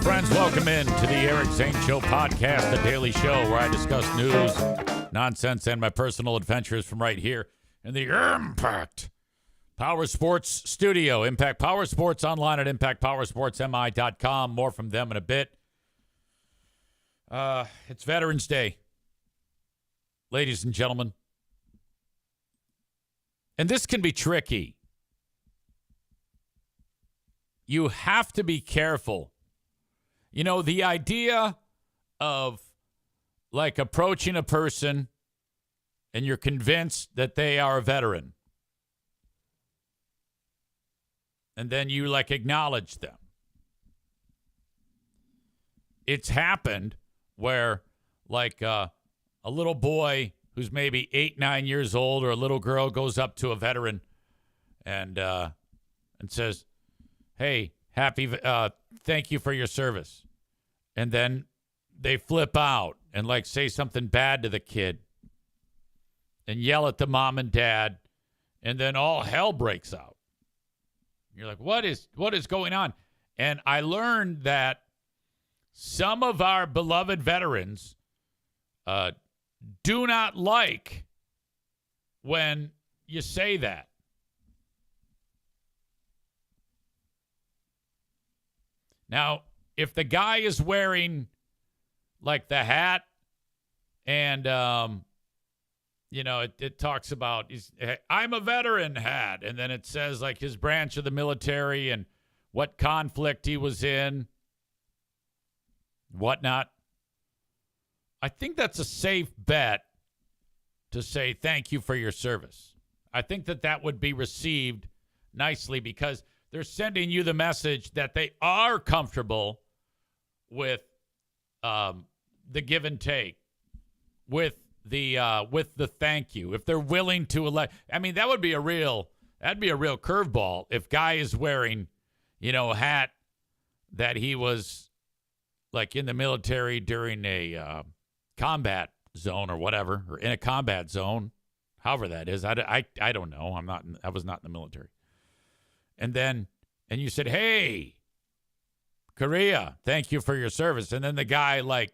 friends, welcome in to the Eric Zane Show podcast, the daily show where I discuss news, nonsense, and my personal adventures from right here in the Impact Power Sports studio. Impact Power Sports online at impactpowersportsmi.com. More from them in a bit. It's Veterans Day, ladies and gentlemen. And this can be tricky. You have to be careful. You know, the idea of like approaching a person and you're convinced that they are a veteran. And then you like acknowledge them. It's happened where like a little boy who's maybe 8, 9 years old, or a little girl goes up to a veteran and says, "Hey, thank you for your service." And then they flip out and like say something bad to the kid and yell at the mom and dad, and then all hell breaks out. You're like, what is going on? And I learned that some of our beloved veterans do not like when you say that. Now, if the guy is wearing like the hat and, it talks about, I'm a veteran hat. And then it says like his branch of the military and what conflict he was in, whatnot. I think that's a safe bet to say thank you for your service. I think that would be received nicely because they're sending you the message that they are comfortable with the give and take, with the thank you. If they're willing to elect, I mean, that'd be a real curveball. If guy is wearing, a hat that he was like in the military during a combat zone or whatever, or in a combat zone, however that is. I don't know. I was not in the military. And you said, "Hey, Korea, thank you for your service." And then the guy like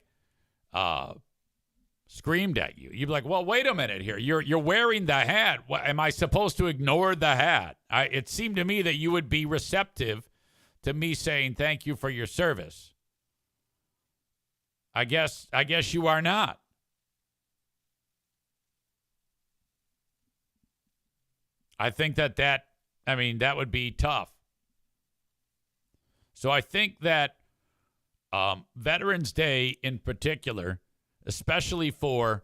screamed at you. You'd be like, "Well, wait a minute here. You're wearing the hat. Am I supposed to ignore the hat?" It seemed to me that you would be receptive to me saying thank you for your service. I guess you are not. I think that would be tough. So I think that Veterans Day in particular, especially for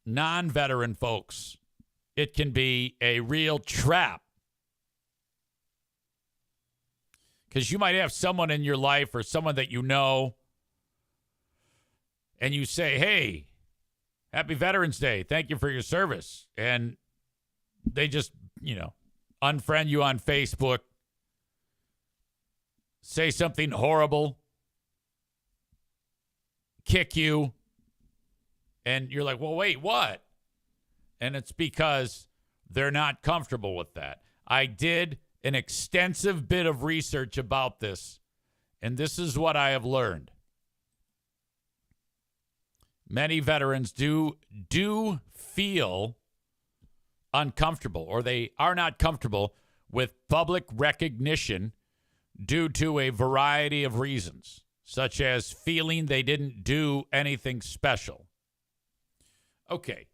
non-veteran folks, it can be a real trap. Because you might have someone in your life or someone that you know, and you say, "Hey, happy Veterans Day. Thank you for your service." And they just, unfriend you on Facebook, say something horrible, kick you, and you're like, "Well, wait, what?" And it's because they're not comfortable with that. I did an extensive bit of research about this, and this is what I have learned. Many veterans do feel uncomfortable, or they are not comfortable with public recognition due to a variety of reasons, such as feeling they didn't do anything special. Okay.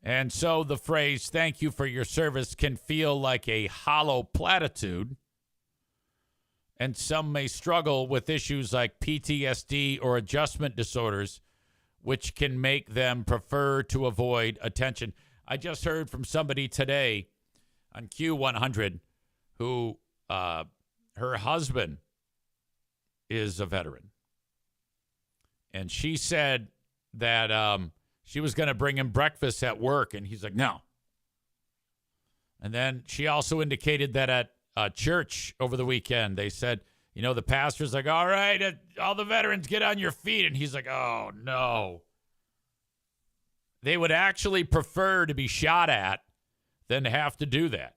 And so the phrase, "thank you for your service," can feel like a hollow platitude, and some may struggle with issues like PTSD or adjustment disorders, which can make them prefer to avoid attention. I just heard from somebody today on Q100 who her husband is a veteran. And she said that she was going to bring him breakfast at work, and he's like, "No." And then she also indicated that at church over the weekend, they said, the pastor's like, "All right, all the veterans get on your feet." And he's like, "Oh, no." They would actually prefer to be shot at than to have to do that.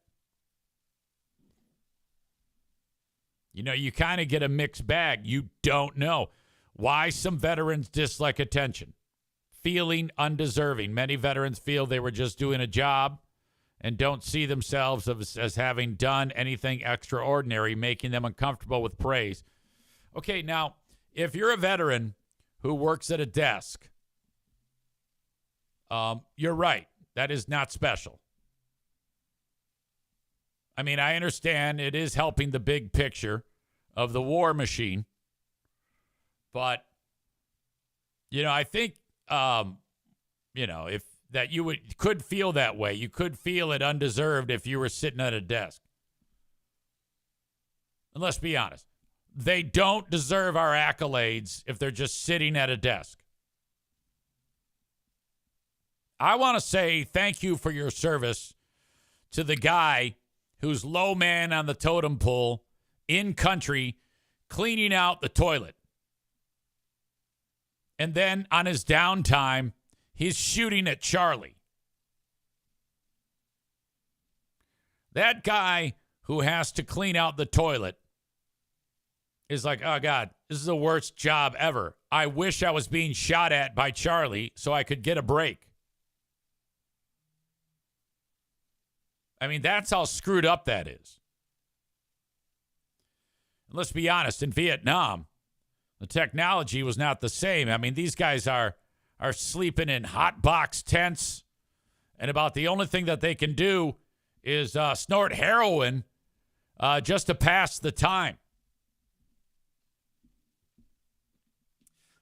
You know, you kind of get a mixed bag. You don't know why some veterans dislike attention, feeling undeserving. Many veterans feel they were just doing a job and don't see themselves as having done anything extraordinary, making them uncomfortable with praise. Okay, now, if you're a veteran who works at a desk, you're right. That is not special. I mean, I understand it is helping the big picture of the war machine. But, you know, I think, you know, if that you could feel that way. You could feel it undeserved if you were sitting at a desk. And let's be honest. They don't deserve our accolades if they're just sitting at a desk. I want to say thank you for your service to the guy who's low man on the totem pole in country cleaning out the toilet. And then on his downtime, he's shooting at Charlie. That guy who has to clean out the toilet is like, oh, God, this is the worst job ever. I wish I was being shot at by Charlie so I could get a break. I mean, that's how screwed up that is. And let's be honest, in Vietnam, the technology was not the same. I mean, these guys are sleeping in hot box tents, and about the only thing that they can do is snort heroin just to pass the time.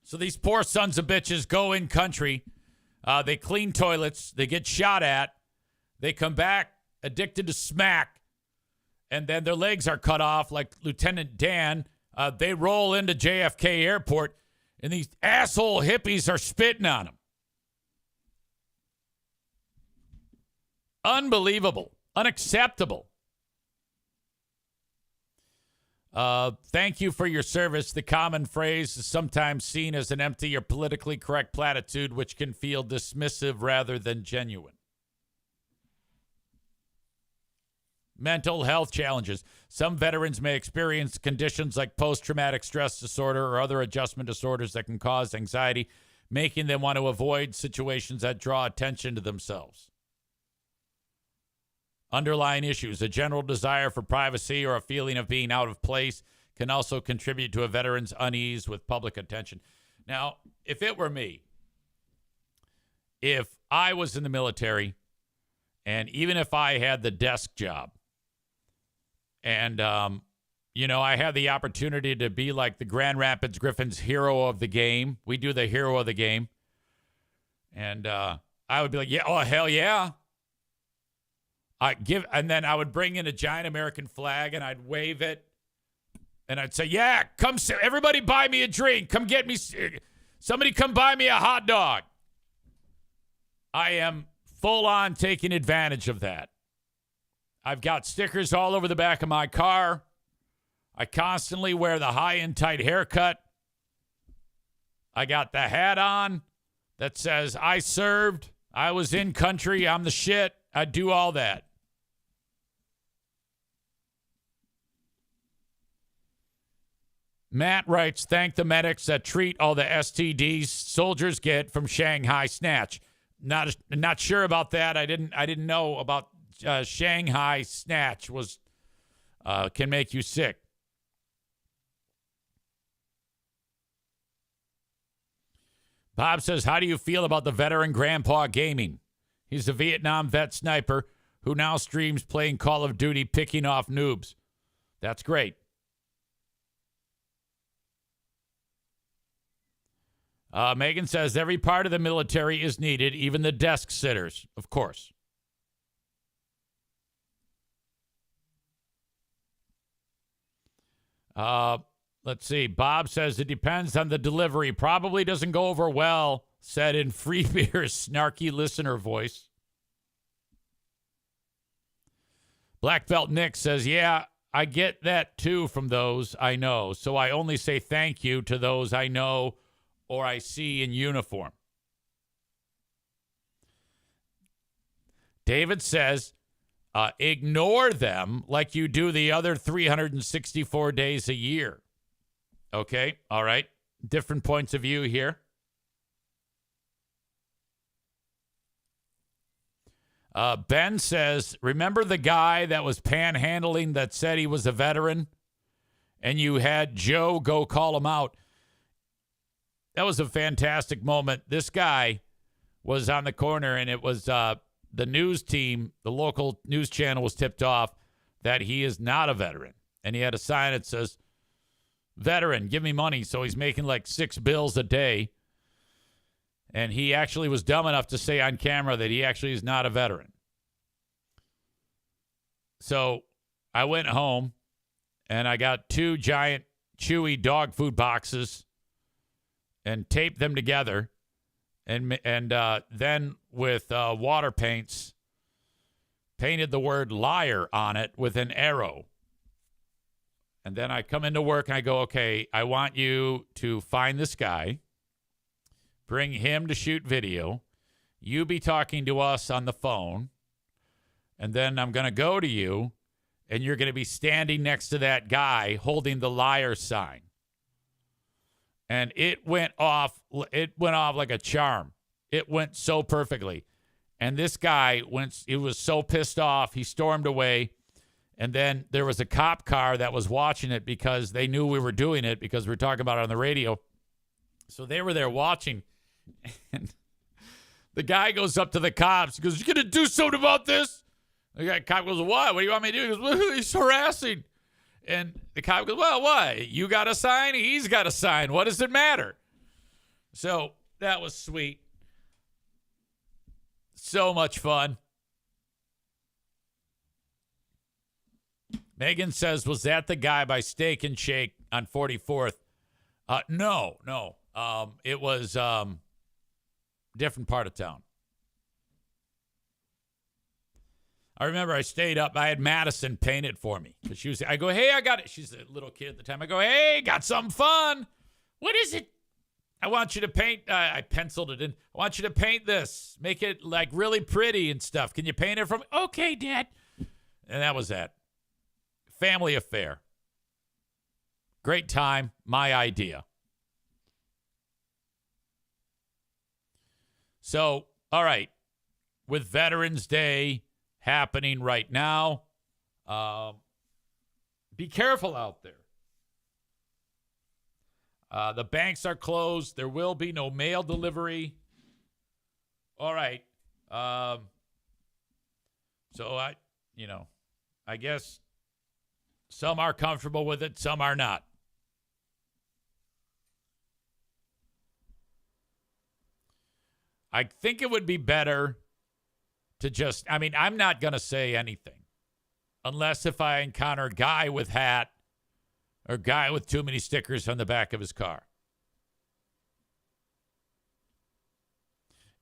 So these poor sons of bitches go in country. They clean toilets. They get shot at. They come back addicted to smack, and then their legs are cut off like Lieutenant Dan. They roll into JFK Airport, and these asshole hippies are spitting on them. Unbelievable. Unacceptable. Thank you for your service. The common phrase is sometimes seen as an empty or politically correct platitude, which can feel dismissive rather than genuine. Mental health challenges. Some veterans may experience conditions like post-traumatic stress disorder or other adjustment disorders that can cause anxiety, making them want to avoid situations that draw attention to themselves. Underlying issues. A general desire for privacy or a feeling of being out of place can also contribute to a veteran's unease with public attention. Now, if it were me, if I was in the military, and even if I had the desk job, and, you know, I had the opportunity to be like the Grand Rapids Griffins hero of the game. We do the hero of the game. And I would be like, yeah, oh, hell yeah. And then I would bring in a giant American flag and I'd wave it. And I'd say, yeah, everybody buy me a drink. Come get me. Somebody come buy me a hot dog. I am full on taking advantage of that. I've got stickers all over the back of my car. I constantly wear the high and tight haircut. I got the hat on that says I served. I was in country. I'm the shit. I do all that. Matt writes, thank the medics that treat all the STDs soldiers get from Shanghai Snatch. Not sure about that. I didn't know about Shanghai Snatch was can make you sick. Bob says, how do you feel about the veteran Grandpa Gaming? He's a Vietnam vet sniper who now streams playing Call of Duty, picking off noobs. That's great. Megan says, every part of the military is needed, even the desk sitters, of course. Let's see. Bob says, it depends on the delivery. Probably doesn't go over well, said in Free Beer's snarky listener voice. Black Belt Nick says, yeah, I get that too from those I know. So I only say thank you to those I know or I see in uniform. David says, Ignore them like you do the other 364 days a year. Okay? All right. Different points of view here. Ben says, remember the guy that was panhandling that said he was a veteran? And you had Joe go call him out. That was a fantastic moment. This guy was on the corner, and it was the news team, the local news channel was tipped off that he is not a veteran. And he had a sign that says, veteran, give me money. So he's making like 6 bills a day. And he actually was dumb enough to say on camera that he actually is not a veteran. So I went home and I got 2 giant Chewy dog food boxes and taped them together. And then with water paints, painted the word liar on it with an arrow. And then I come into work and I go, okay, I want you to find this guy. Bring him to shoot video. You be talking to us on the phone. And then I'm going to go to you, and you're going to be standing next to that guy holding the liar sign. And it went off like a charm. It went so perfectly. And this guy, he was so pissed off, he stormed away. And then there was a cop car that was watching it because they knew we were doing it because we were talking about it on the radio. So they were there watching. And the guy goes up to the cops. He goes, you going to do something about this? The cop goes, what? What do you want me to do? He goes, well, he's harassing. And the cop goes, well, what? You got a sign? He's got a sign. What does it matter? So that was sweet. So much fun. Megan says, was that the guy by Steak and Shake on 44th? No. It was different part of town. I remember I stayed up. I had Madison paint it for me. I go, hey, I got it. She's a little kid at the time. I go, hey, got something fun. What is it? I want you to paint. I penciled it in. I want you to paint this. Make it like really pretty and stuff. Can you paint it for me? Okay, Dad. And that was that. Family affair. Great time. My idea. So, all right. With Veterans Day happening right now, be careful out there. The banks are closed. There will be no mail delivery. All right. So I guess some are comfortable with it. Some are not. I think it would be better to just, I'm not going to say anything unless if I encounter a guy with hat or a guy with too many stickers on the back of his car.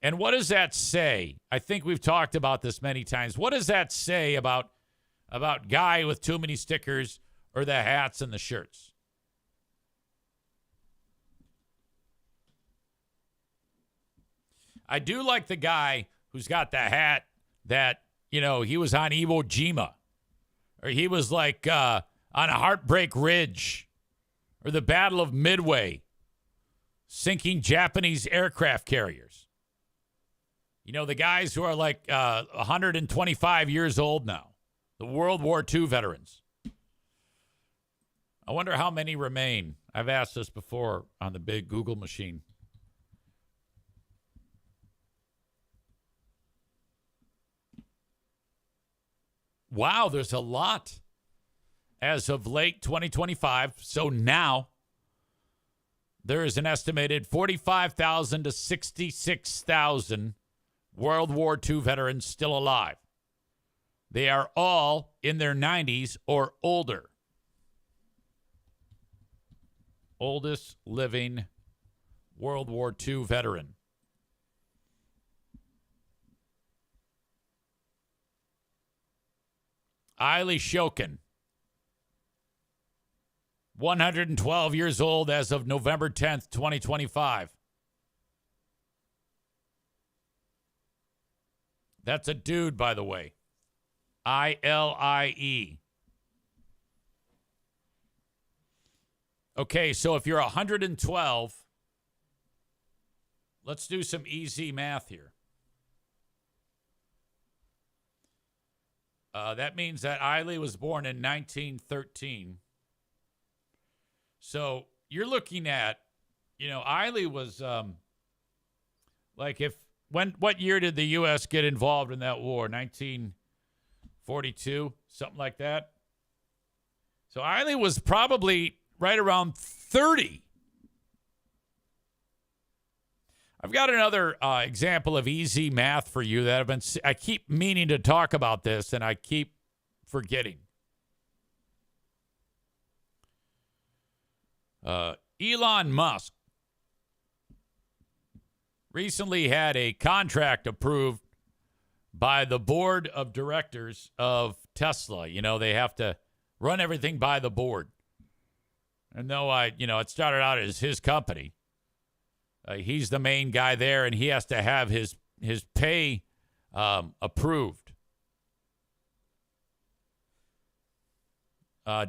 And what does that say? I think we've talked about this many times. What does that say about guy with too many stickers or the hats and the shirts? I do like the guy who's got the hat that, he was on Iwo Jima, or he was like on a Heartbreak Ridge, or the Battle of Midway, sinking Japanese aircraft carriers. The guys who are like 125 years old now, the World War II veterans. I wonder how many remain. I've asked this before on the big Google machine. Wow, there's a lot as of late 2025. So now there is an estimated 45,000 to 66,000 World War II veterans still alive. They are all in their 90s or older. Oldest living World War II veteran. Eiley Shokin, 112 years old as of November 10th, 2025. That's a dude, by the way. ILIE. Okay, so if you're 112, let's do some easy math here. That means that Eiley was born in 1913. So you're looking at, Eiley was what year did the U.S. get involved in that war? 1942, something like that. So Eiley was probably right around 30. I've got another example of easy math for you that I keep meaning to talk about this, and I keep forgetting. Elon Musk recently had a contract approved by the board of directors of Tesla. They have to run everything by the board. And though it started out as his company, he's the main guy there, and he has to have his pay approved.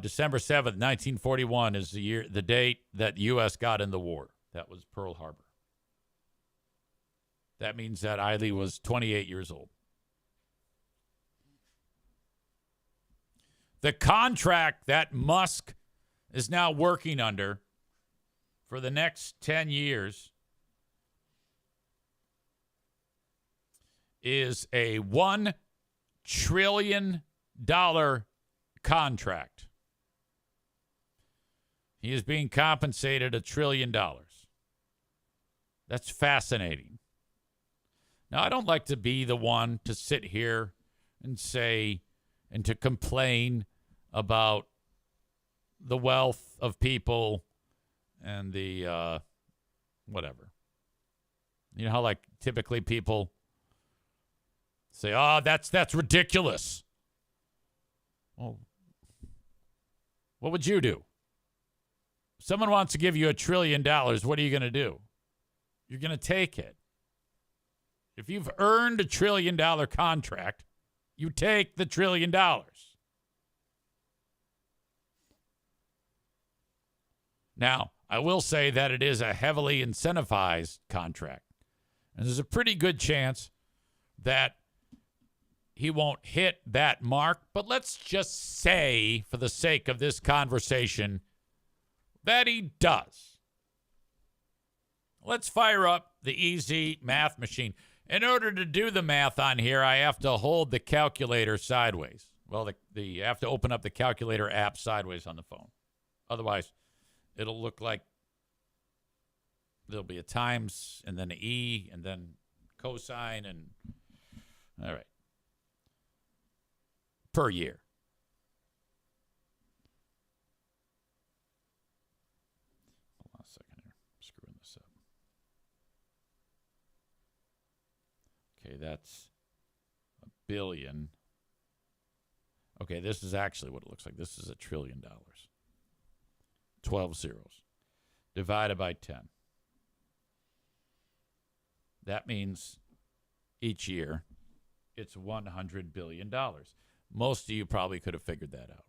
December 7th, 1941 is the date that the U.S. got in the war. That was Pearl Harbor. That means that Eiley was 28 years old. The contract that Musk is now working under for the next 10 years is a $1 trillion contract. He is being compensated $1 trillion. That's fascinating. Now, I don't like to be the one to sit here and say and to complain about the wealth of people and the whatever. You know how typically people say, "Oh, that's ridiculous." Well, what would you do? If someone wants to give you $1 trillion, what are you going to do? You're going to take it. If you've earned $1 trillion contract, you take the $1 trillion. Now, I will say that it is a heavily incentivized contract. And there's a pretty good chance that he won't hit that mark. But let's just say, for the sake of this conversation, that he does. Let's fire up the easy math machine. In order to do the math on here, I have to hold the calculator sideways. Well, I have to open up the calculator app sideways on the phone. Otherwise, it'll look like there'll be a times and then an E and then cosine and all right. Per year. Hold on a second here. I'm screwing this up. Okay, that's $1 billion. Okay, this is actually what it looks like. This is $1 trillion. 12 zeros. Divided by 10. That means each year it's $100 billion. Most of you probably could have figured that out.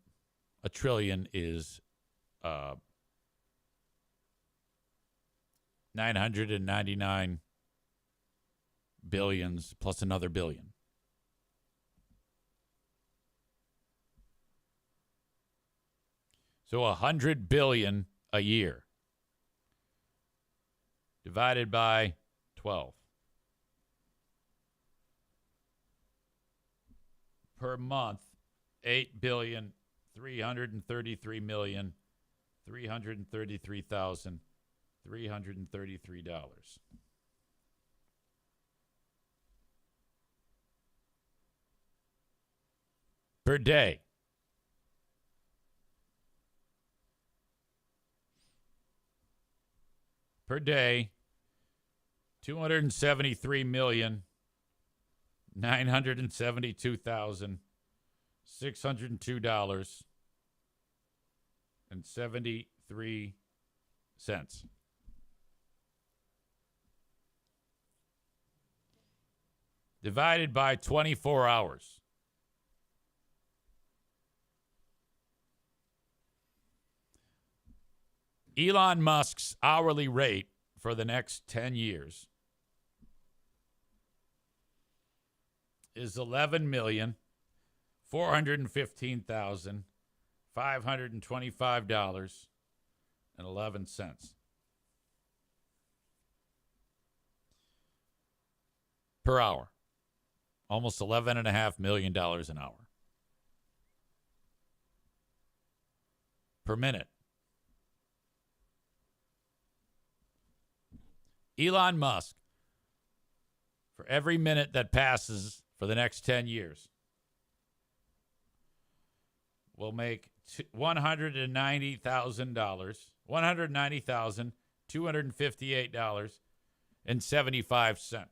$1 trillion is 999 billions plus another billion. So $100 billion a year divided by 12. Per month, $8,333,333,333. Per day. Per day, $273,972,602.73. Divided by 24 hours. Elon Musk's hourly rate for the next 10 years is $11,415,525.11 per hour. Almost $11.5 million an hour. Per minute. Elon Musk, for every minute that passes for the next 10 years, will make $190,258.75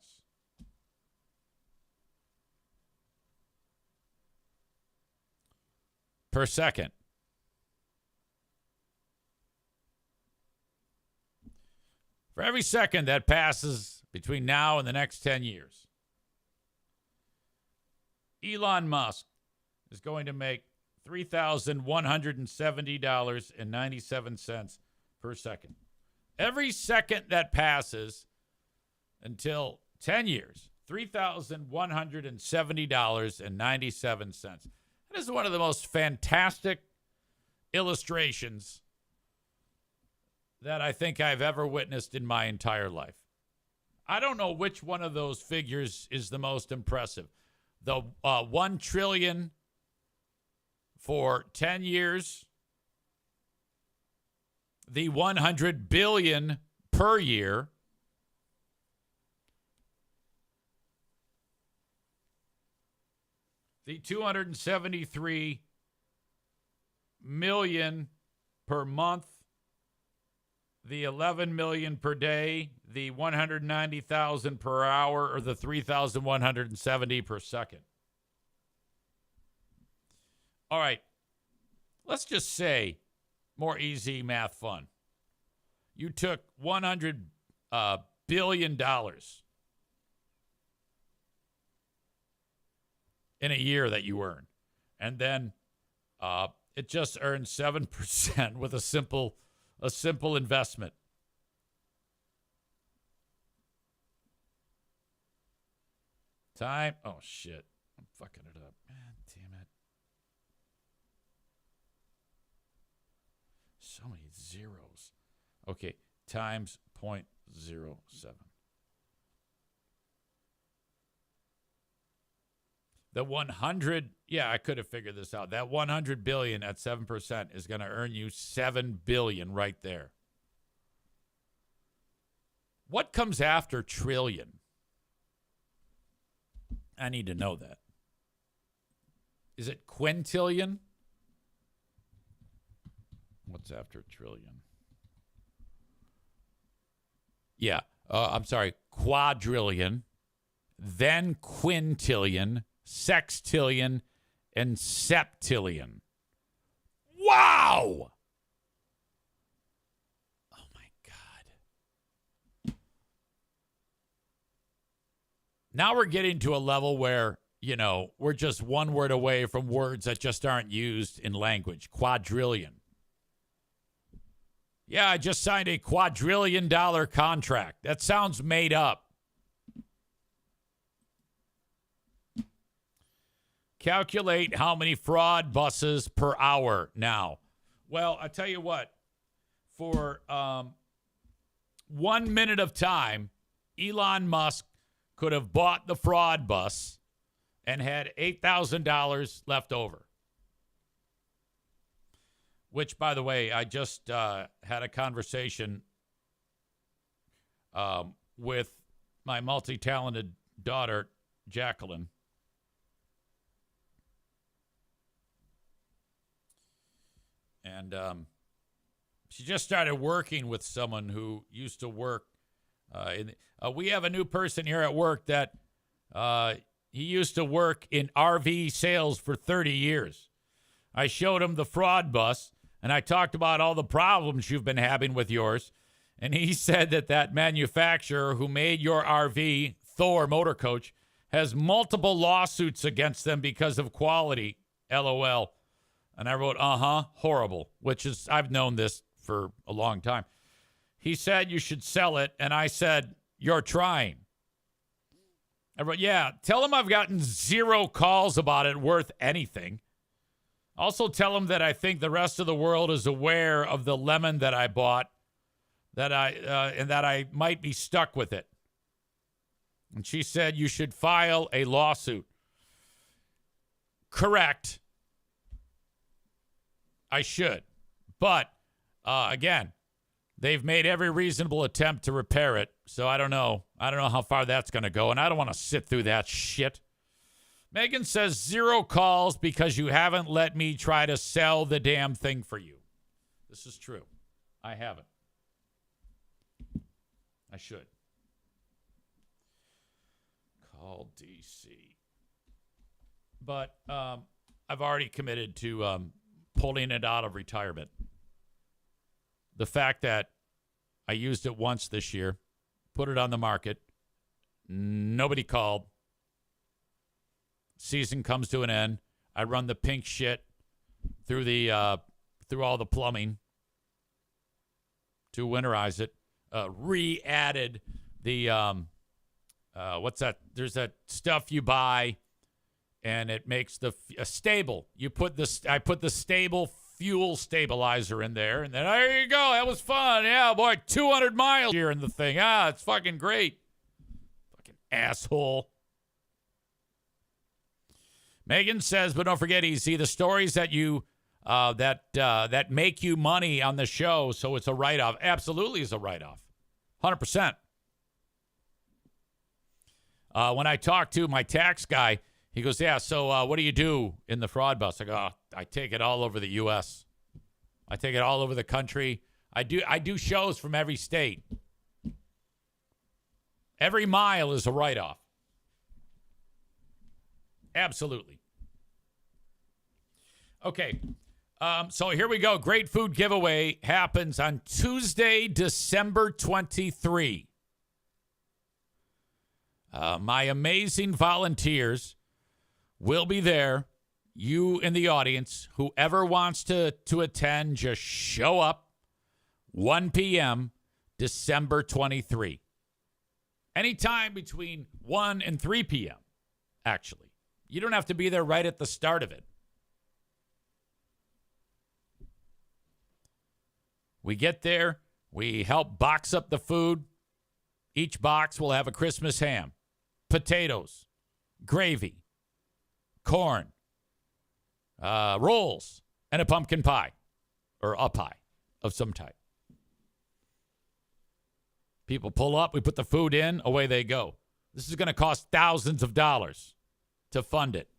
per second. For every second that passes between now and the next 10 years, Elon Musk is going to make $3,170.97 per second. Every second that passes until 10 years, $3,170.97. That is one of the most fantastic illustrations that I think I've ever witnessed in my entire life. I don't know which one of those figures is the most impressive. The 1 trillion for 10 years, the 100 billion per year, the 273 million per month, the 11 million per day, the 190,000 per hour, or the 3,170 per second. All right, let's just say, more easy math fun. You took $100 billion in a year that you earn, and then it just earns 7% with a simple investment. Time. Oh, shit. I'm fucking it up. Man, damn it. So many zeros. Okay. Times 0.07. The 100, yeah, I could have figured this out. That 100 billion at 7% is going to earn you 7 billion right there. What comes after trillion? I need to know that. Is it quintillion? What's after trillion? Yeah, I'm sorry, quadrillion, then quintillion, sextillion, and septillion. Wow! Oh, my God. Now we're getting to a level where, we're just one word away from words that just aren't used in language. Quadrillion. Yeah, I just signed a quadrillion dollar contract. That sounds made up. Calculate how many fraud buses per hour now. Well, I tell you what, for 1 minute of time, Elon Musk could have bought the fraud bus and had $8,000 left over. Which, by the way, I just had a conversation with my multi-talented daughter, Jacqueline. And she just started working with someone who used to work. We have a new person here at work that he used to work in RV sales for 30 years. I showed him the fraud bus, and I talked about all the problems you've been having with yours. And he said that manufacturer who made your RV, Thor Motor Coach, has multiple lawsuits against them because of quality. LOL. And I wrote, horrible, which is, I've known this for a long time. He said you should sell it, and I said, you're trying. I wrote, yeah, tell him I've gotten 0 calls about it worth anything. Also tell him that I think the rest of the world is aware of the lemon that I bought, and that I might be stuck with it. And she said you should file a lawsuit. Correct. I should. But, again, they've made every reasonable attempt to repair it. So I don't know. I don't know how far that's going to go. And I don't want to sit through that shit. Megan says 0 calls because you haven't let me try to sell the damn thing for you. This is true. I haven't. I should. Call DC. But I've already committed to pulling it out of retirement. The fact that I used it once this year, put it on the market, nobody called. Season comes to an end. I run the pink shit through all the plumbing to winterize it. Re-added the what's that? There's that stuff you buy, and it makes a stable. I put the stable fuel stabilizer in there, and then there you go. That was fun. Yeah, boy, 200 miles here in the thing. It's fucking great. Fucking asshole. Megan says, but don't forget, Easy, the stories that you that make you money on the show, so it's a write-off. Absolutely is a write-off. 100%. When I talk to my tax guy, he goes, yeah, so what do you do in the fraud bus? I go, I take it all over the U.S. I take it all over the country. I do shows from every state. Every mile is a write-off. Absolutely. Okay. So here we go. Great food giveaway happens on Tuesday, December 23. My amazing volunteers will be there. You in the audience, whoever wants to attend, just show up. 1 p.m., December 23. Anytime between 1 and 3 p.m., actually. You don't have to be there right at the start of it. We get there. We help box up the food. Each box will have a Christmas ham, potatoes, gravy, corn, rolls, and a pumpkin pie, or a pie of some type. People pull up. We put the food in. Away they go. This is going to cost thousands of dollars to fund it.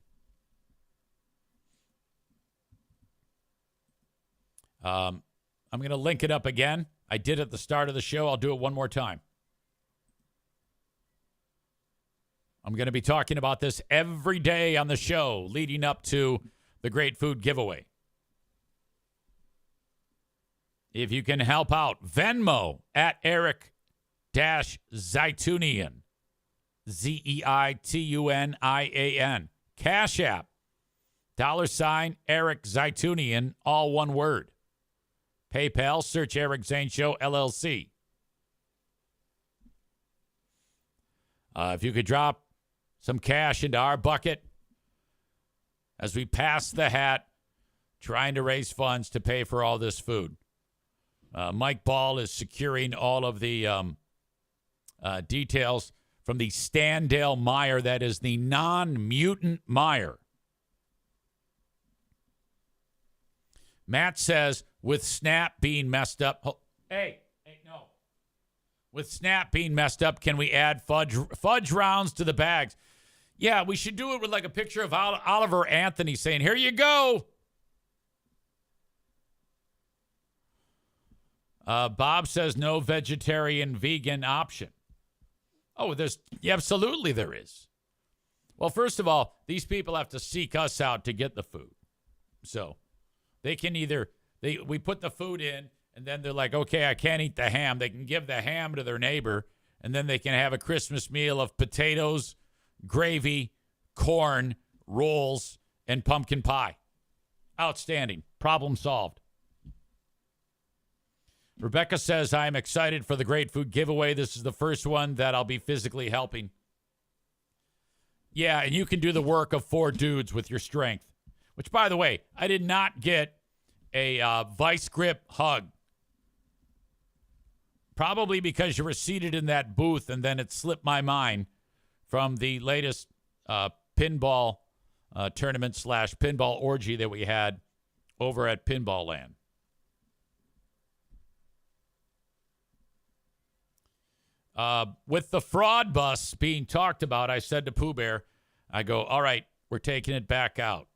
I'm going to link it up again. I did at the start of the show. I'll do it one more time. I'm going to be talking about this every day on the show leading up to the Great Food Giveaway. If you can help out, Venmo at Eric-Zeitunian. Zeitunian. Cash App, $ Eric Zeitunian, all one word. PayPal, search Eric Zane Show, LLC. If you could drop some cash into our bucket as we pass the hat, trying to raise funds to pay for all this food. Mike Ball is securing all of the details from the Standale Meyer, that is the non-mutant Meyer. Matt says, with Snap being messed up. Hey, no. With Snap being messed up, can we add fudge rounds to the bags? Yeah, we should do it with like a picture of Oliver Anthony saying, here you go. Bob says no vegetarian, vegan option. Oh, absolutely there is. Well, first of all, these people have to seek us out to get the food. So they can we put the food in, and then they're like, okay, I can't eat the ham. They can give the ham to their neighbor, and then they can have a Christmas meal of potatoes, gravy, corn, rolls, and pumpkin pie. Outstanding. Problem solved. Rebecca says, I am excited for the Great Food Giveaway. This is the first one that I'll be physically helping. Yeah, and you can do the work of 4 dudes with your strength. Which, by the way, I did not get a vice grip hug. Probably because you were seated in that booth and then it slipped my mind from the latest pinball tournament / pinball orgy that we had over at Pinball Land. With the fraud bus being talked about, I said to Pooh Bear, I go, all right, we're taking it back out.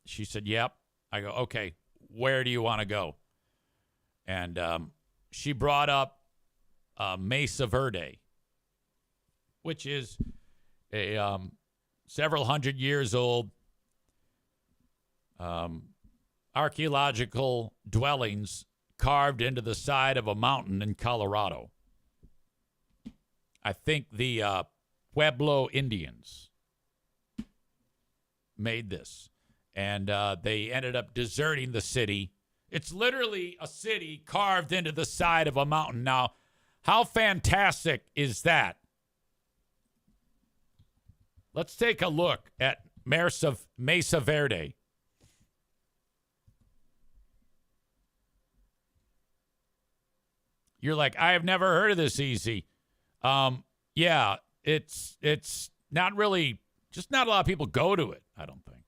She said, yep. I go, okay, where do you want to go? And she brought up Mesa Verde, which is a several hundred years old archaeological dwellings carved into the side of a mountain in Colorado. I think the Pueblo Indians made this, and they ended up deserting the city. It's literally a city carved into the side of a mountain. Now, how fantastic is that? Let's take a look at Mesa Verde. You're like, I have never heard of this, Easy. Yeah, it's not really, just not a lot of people go to it, I don't think.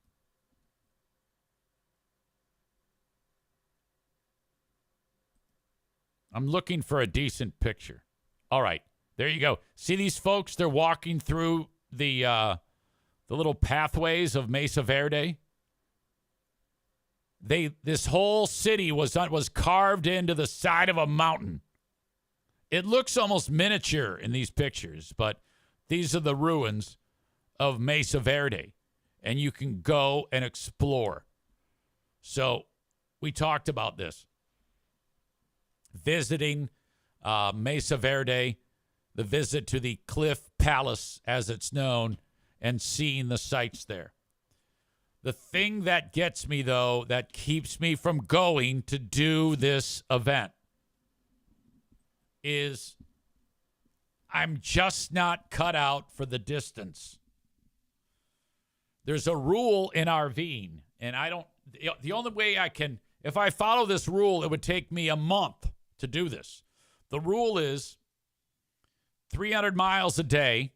I'm looking for a decent picture. All right, there you go. See these folks? They're walking through the little pathways of Mesa Verde. This whole city was carved into the side of a mountain. It looks almost miniature in these pictures, but these are the ruins of Mesa Verde, and you can go and explore. So we talked about this. Visiting Mesa Verde, the visit to the Cliff Palace, as it's known, and seeing the sights there. The thing that gets me, though, that keeps me from going to do this event is I'm just not cut out for the distance. There's a rule in RVing, and the only way I can, if I follow this rule, it would take me a month to do this. The rule is 300 miles a day,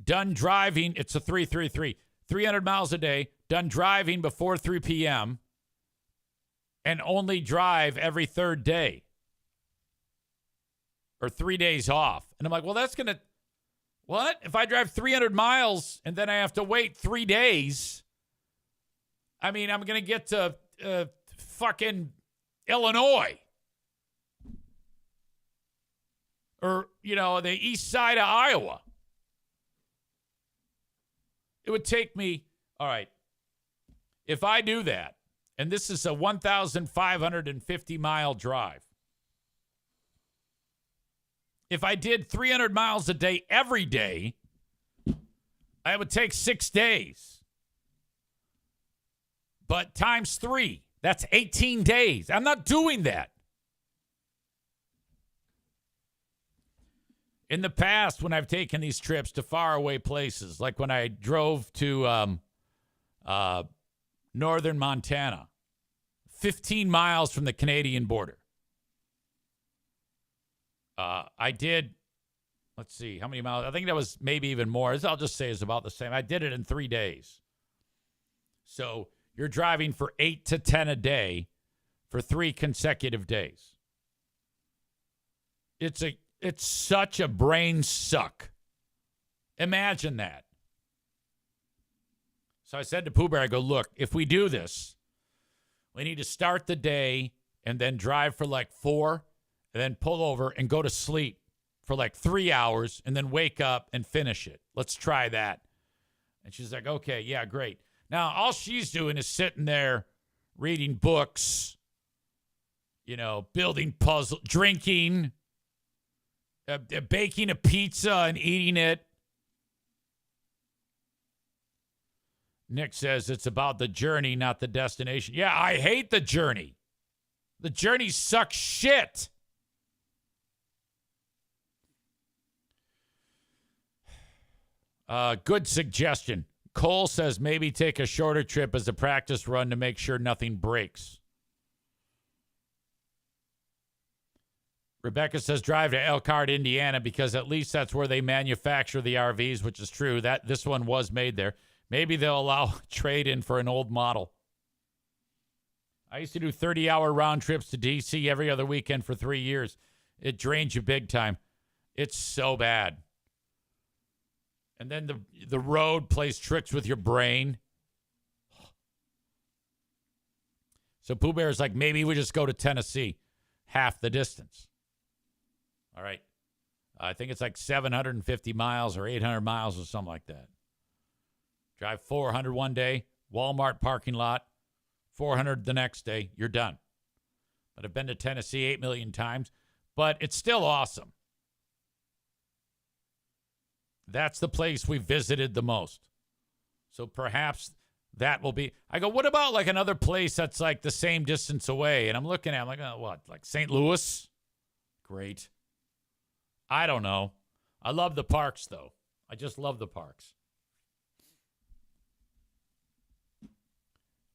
done driving. It's a 333. 300 miles a day, done driving before 3 p.m., and only drive every third day or 3 days off. And I'm like, well, that's going to, what? If I drive 300 miles and then I have to wait 3 days, I mean, I'm going to get to fucking Illinois. Or, the east side of Iowa. It would take me, all right, if I do that, and this is a 1,550-mile drive. If I did 300 miles a day every day, it would take 6 days. But times 3, that's 18 days. I'm not doing that. In the past, when I've taken these trips to faraway places, like when I drove to northern Montana, 15 miles from the Canadian border, I did, let's see, how many miles? I think that was maybe even more. I'll just say it's about the same. I did it in 3 days. So you're driving for 8 to 10 a day for 3 consecutive days. It's such a brain suck. Imagine that. So I said to Pooh Bear, I go, look, if we do this, we need to start the day and then drive for like 4 and then pull over and go to sleep for like 3 hours and then wake up and finish it. Let's try that. And she's like, okay, yeah, great. Now, all she's doing is sitting there reading books, building puzzles, drinking, baking a pizza and eating it. Nick says it's about the journey, not the destination. Yeah, I hate the journey. The journey sucks shit. Good suggestion. Cole says maybe take a shorter trip as a practice run to make sure nothing breaks. Rebecca says drive to Elkhart, Indiana, because at least that's where they manufacture the RVs, which is true. This one was made there. Maybe they'll allow trade-in for an old model. I used to do 30-hour round trips to D.C. every other weekend for 3 years. It drains you big time. It's so bad. And then the road plays tricks with your brain. So Pooh Bear's like, maybe we just go to Tennessee, half the distance. All right. I think it's like 750 miles or 800 miles or something like that. Drive 400 one day, Walmart parking lot, 400 the next day, you're done. But I've been to Tennessee 8 million times, but it's still awesome. That's the place we visited the most. So perhaps that will be. I go, what about like another place that's like the same distance away? And I'm looking at it, I'm like, oh, what? Like St. Louis? Great. I don't know. I love the parks, though. I just love the parks.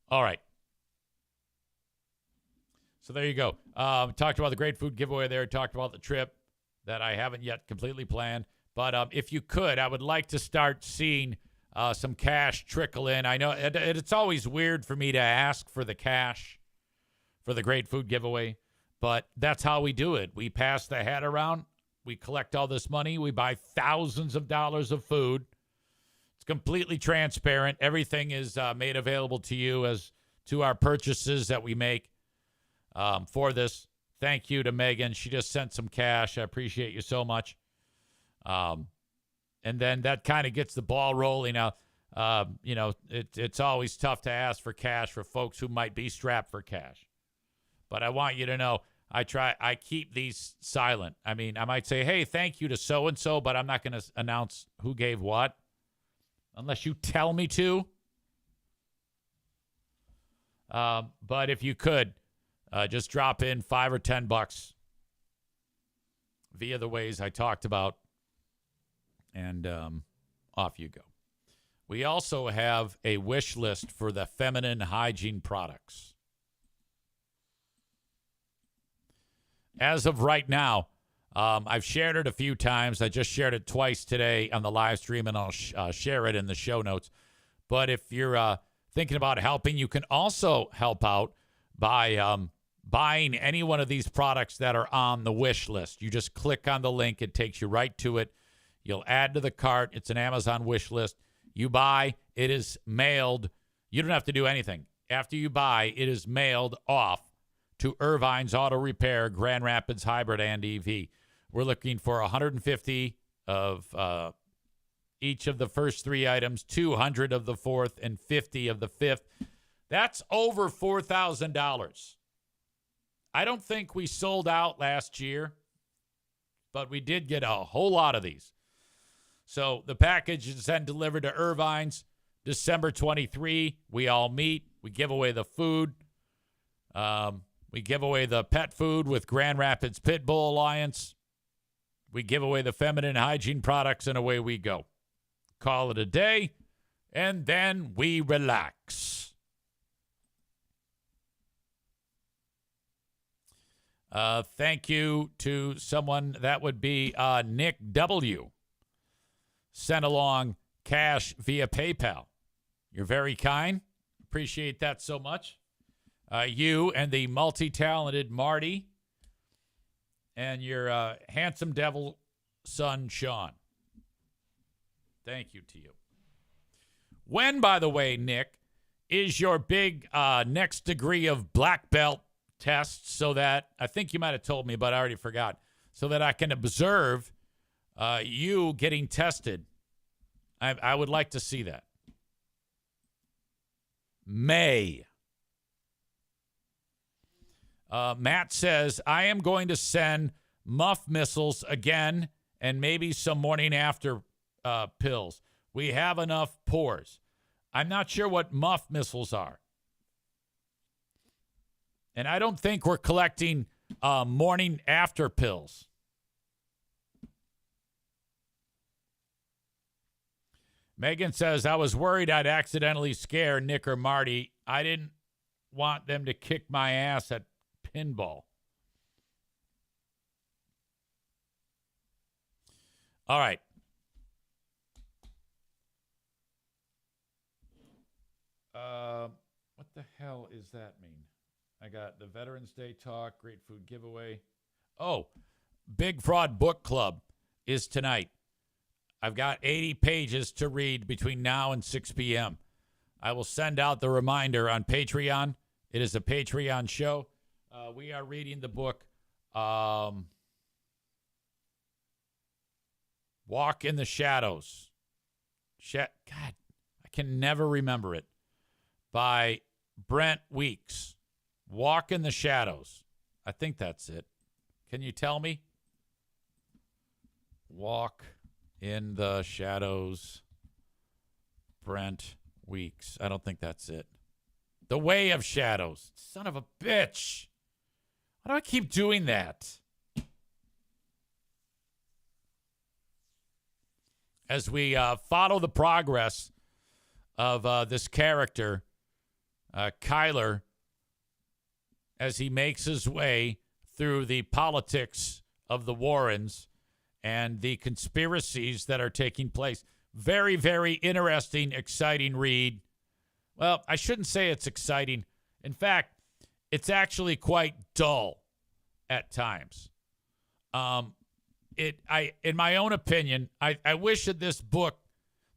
All right. So there you go. Talked about the great food giveaway there. Talked about the trip that I haven't yet completely planned. But if you could, I would like to start seeing some cash trickle in. I know it's always weird for me to ask for the cash for the great food giveaway, but that's how we do it. We pass the hat around. We collect all this money. We buy thousands of dollars of food. It's completely transparent. Everything is made available to you as to our purchases that we make for this. Thank you to Megan. She just sent some cash. I appreciate you so much. And then that kind of gets the ball rolling. Now, it's always tough to ask for cash for folks who might be strapped for cash. But I want you to know, I keep these silent. I mean, I might say, hey, thank you to so-and-so, but I'm not going to announce who gave what unless you tell me to. But if you could, just drop in $5 or $10 via the ways I talked about, and off you go. We also have a wish list for the feminine hygiene products. As of right now, I've shared it a few times. I just shared it twice today on the live stream, and I'll share it in the show notes. But if you're thinking about helping, you can also help out by buying any one of these products that are on the wish list. You just click on the link. It takes you right to it. You'll add to the cart. It's an Amazon wish list. You buy. It is mailed. You don't have to do anything. After you buy, it is mailed off to Irvine's Auto Repair, Grand Rapids Hybrid and EV. We're looking for 150 of each of the first three items, 200 of the fourth, and 50 of the fifth. That's over $4,000. I don't think we sold out last year, but we did get a whole lot of these. So the package is then delivered to Irvine's December 23. We all meet. We give away the food. We give away the pet food with Grand Rapids Pit Bull Alliance. We give away the feminine hygiene products, and away we go. Call it a day, and then we relax. Thank you to someone, that would be Nick W. Sent along cash via PayPal. You're very kind. Appreciate that so much. You and the multi-talented Marty and your handsome devil son, Sean. Thank you to you. When, by the way, Nick, is your big next degree of black belt test, so that, I think you might have told me, but I already forgot, so that I can observe you getting tested? I would like to see that. May. Matt says, I am going to send muff missiles again and maybe some morning after pills. We have enough pores. I'm not sure what muff missiles are. And I don't think we're collecting morning after pills. Megan says, I was worried I'd accidentally scare Nick or Marty. I didn't want them to kick my ass at pinball. All right. What the hell is that mean? I got the Veterans Day talk, great food giveaway. Oh, Big Fraud Book Club is tonight. I've got 80 pages to read between now and 6 p.m. I will send out the reminder on Patreon. It is a Patreon show. We are reading the book Walk in the Shadows. God, I can never remember it. By Brent Weeks. Walk in the Shadows. I think that's it. Can you tell me? Walk in the Shadows. Brent Weeks. I don't think that's it. The Way of Shadows. Son of a bitch. Why do I keep doing that? As we follow the progress of this character, Kyler, as he makes his way through the politics of the Warrens and the conspiracies that are taking place. Very, very interesting, exciting read. Well, I shouldn't say it's exciting. In fact, it's actually quite dull at times. In my own opinion, I wish that this book,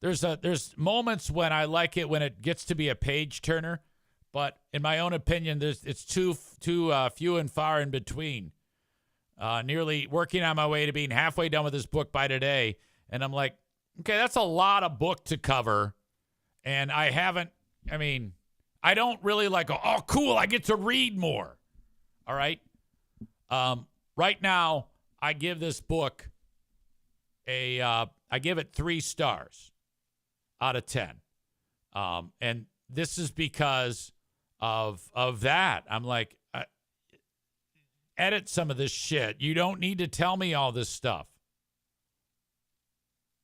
there's moments when I like it when it gets to be a page turner, but in my own opinion, it's too few and far in between. Nearly working on my way to being halfway done with this book by today, and I'm like, okay, that's a lot of book to cover, and I don't really like, oh, cool, I get to read more. All right? Right now, I give this book I give it 3 stars out of 10. And this is because of that. I'm like, edit some of this shit. You don't need to tell me all this stuff.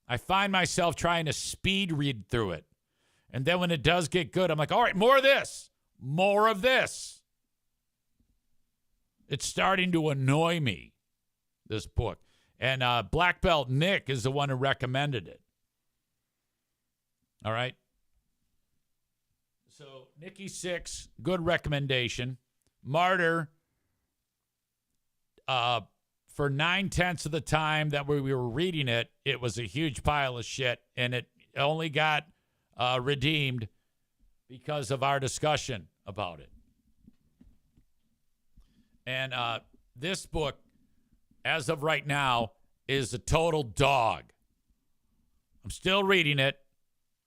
I find myself trying to speed read through it. And then when it does get good, I'm like, all right, more of this. More of this. It's starting to annoy me, this book. And Black Belt Nick is the one who recommended it. All right? So, Nikki 6, good recommendation. Martyr, for 9/10 of the time that we were reading it, it was a huge pile of shit, and it only got redeemed because of our discussion about it. And this book, as of right now, is a total dog. I'm still reading it,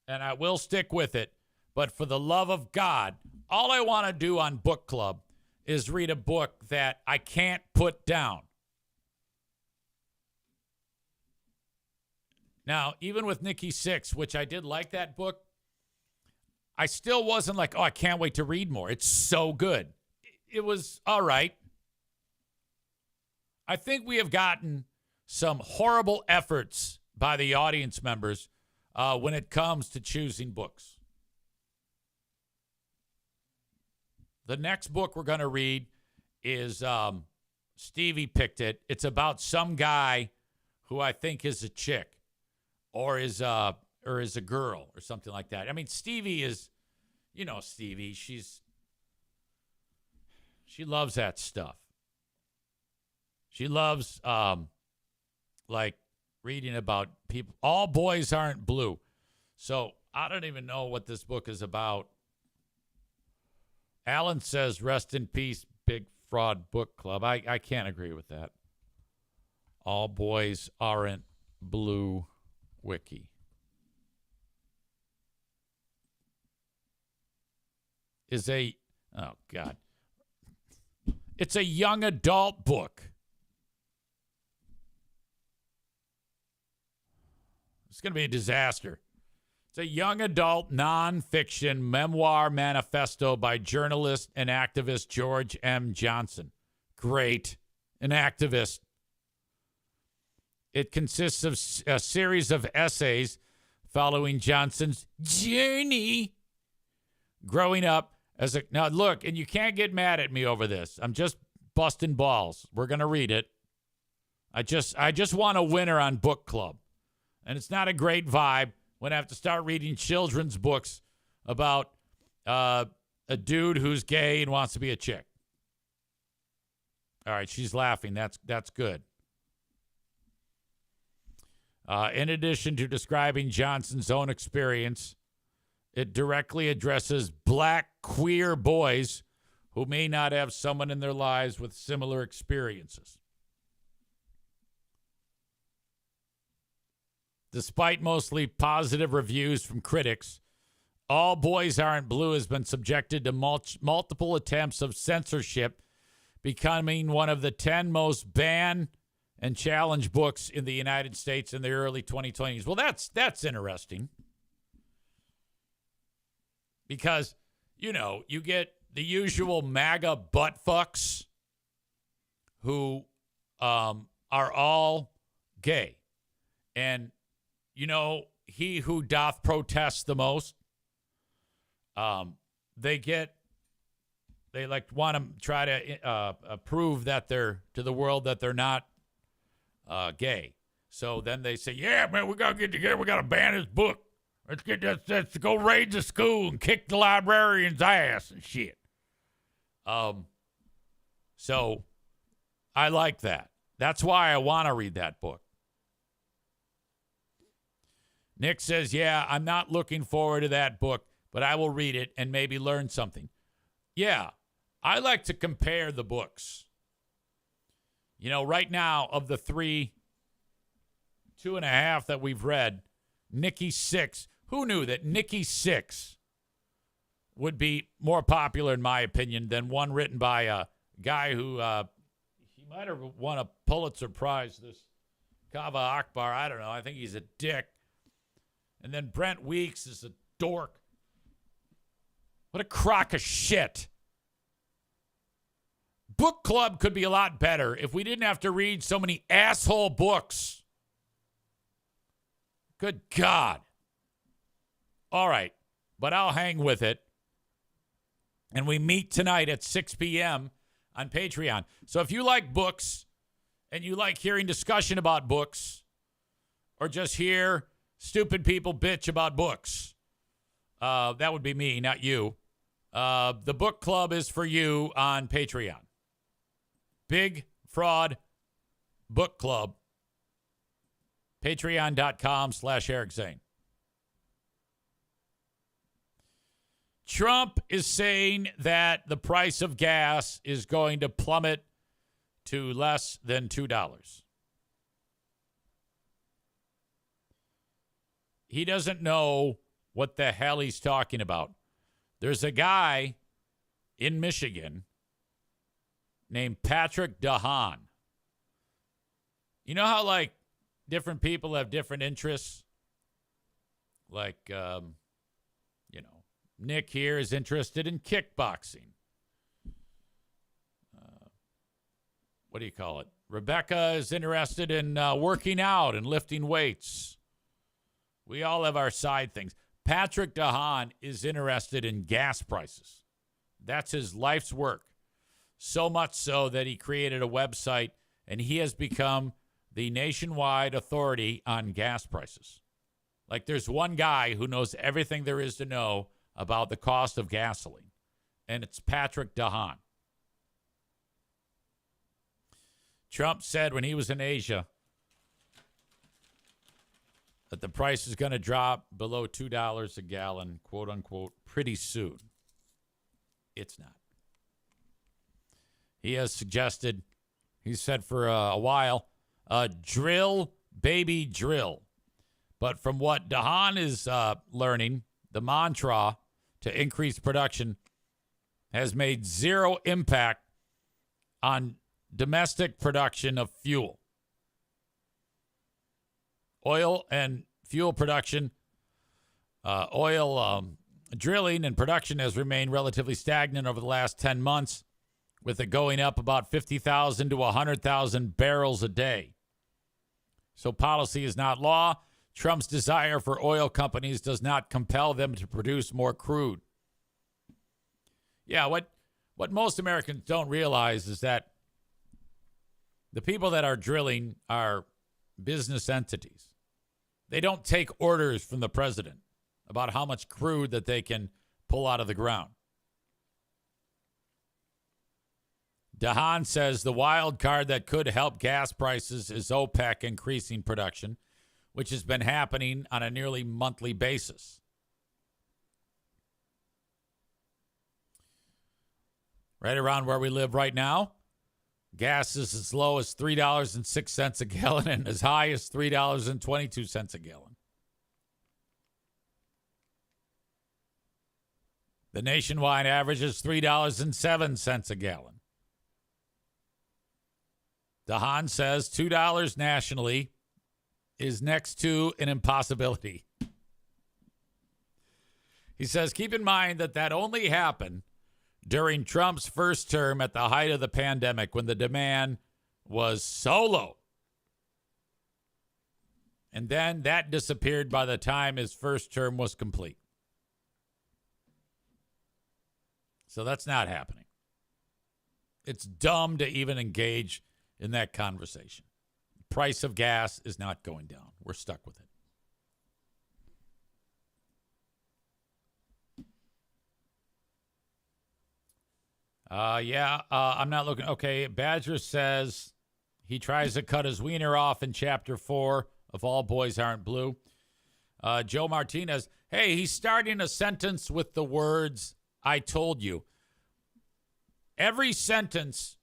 and I will stick with it. But for the love of God, all I want to do on book club is read a book that I can't put down. Now, even with Nikki 6, which I did like that book, I still wasn't like, oh, I can't wait to read more. It's so good. It was all right. I think we have gotten some horrible efforts by the audience members when it comes to choosing books. The next book we're going to read is Stevie picked it. It's about some guy who I think is a chick or is a girl or something like that. I mean, Stevie is, Stevie. She loves that stuff. She loves like reading about people. All boys aren't blue. So I don't even know what this book is about. Alan says, rest in peace, Big Fraud Book Club. I can't agree with that. All boys aren't blue wiki. It's a young adult book. It's going to be a disaster. It's a young adult nonfiction memoir manifesto by journalist and activist George M. Johnson. Great. An activist. It consists of a series of essays following Johnson's journey growing up as a... Now, look, and you can't get mad at me over this. I'm just busting balls. We're going to read it. I just want a winner on book club. And it's not a great vibe when I have to start reading children's books about a dude who's gay and wants to be a chick. All right, she's laughing. That's good. In addition to describing Johnson's own experience, it directly addresses black queer boys who may not have someone in their lives with similar experiences. Despite mostly positive reviews from critics, All Boys Aren't Blue has been subjected to multiple attempts of censorship, becoming one of the 10 most banned and challenged books in the United States in the early 2020s. Well, that's interesting. Because, you get the usual MAGA buttfucks who are all gay. And he who doth protest the most, they want to try to prove that they're to the world that they're not gay. So then they say, yeah, man, we got to get together. We got to ban his book. Let's go raid the school and kick the librarian's ass and shit. So I like that. That's why I want to read that book. Nick says, yeah, I'm not looking forward to that book, but I will read it and maybe learn something. Yeah, I like to compare the books. Right now, of the 2.5 that we've read, Nikki Sixx. Who knew that Nikki Sixx would be more popular, in my opinion, than one written by a guy who he might have won a Pulitzer Prize, this Kaveh Akbar. I don't know. I think he's a dick. And then Brent Weeks is a dork. What a crock of shit. Book club could be a lot better if we didn't have to read so many asshole books. Good God. All right, but I'll hang with it. And we meet tonight at 6 p.m. on Patreon. So if you like books and you like hearing discussion about books or just hear stupid people bitch about books, that would be me, not you. The book club is for you on Patreon. Big Fraud Book Club. Patreon.com/Eric Zane. Trump is saying that the price of gas is going to plummet to less than $2. He doesn't know what the hell he's talking about. There's a guy in Michigan named Patrick DeHaan. You know how, different people have different interests? Nick here is interested in kickboxing. What do you call it? Rebecca is interested in working out and lifting weights. We all have our side things. Patrick DeHaan is interested in gas prices. That's his life's work. So much so that he created a website, and he has become the nationwide authority on gas prices. There's one guy who knows everything there is to know about the cost of gasoline, and it's Patrick DeHaan. Trump said when he was in Asia that the price is going to drop below $2 a gallon, quote unquote, pretty soon. It's not. He has suggested, he said for a while, drill, baby, drill. But from what DeHaan is learning, the mantra to increase production has made zero impact on domestic production of fuel. Oil and fuel production Oil drilling and production has remained relatively stagnant over the last 10 months, with it going up about 50,000 to 100,000 barrels a day. So policy is not law. Trump's desire for oil companies does not compel them to produce more crude. Yeah, what most Americans don't realize is that the people that are drilling are business entities. They don't take orders from the president about how much crude that they can pull out of the ground. DeHaan says the wild card that could help gas prices is OPEC increasing production, which has been happening on a nearly monthly basis. Right around where we live right now, gas is as low as $3.06 a gallon and as high as $3.22 a gallon. The nationwide average is $3.07 a gallon. DeHaan says $2 nationally is next to an impossibility. He says, keep in mind that only happened during Trump's first term at the height of the pandemic when the demand was so low. And then that disappeared by the time his first term was complete. So that's not happening. It's dumb to even engage in that conversation. Price of gas is not going down. We're stuck with it. I'm not looking. Okay, Badger says he tries to cut his wiener off in Chapter 4 of All Boys Aren't Blue. Joe Martinez, hey, he's starting a sentence with the words, I told you. Every sentence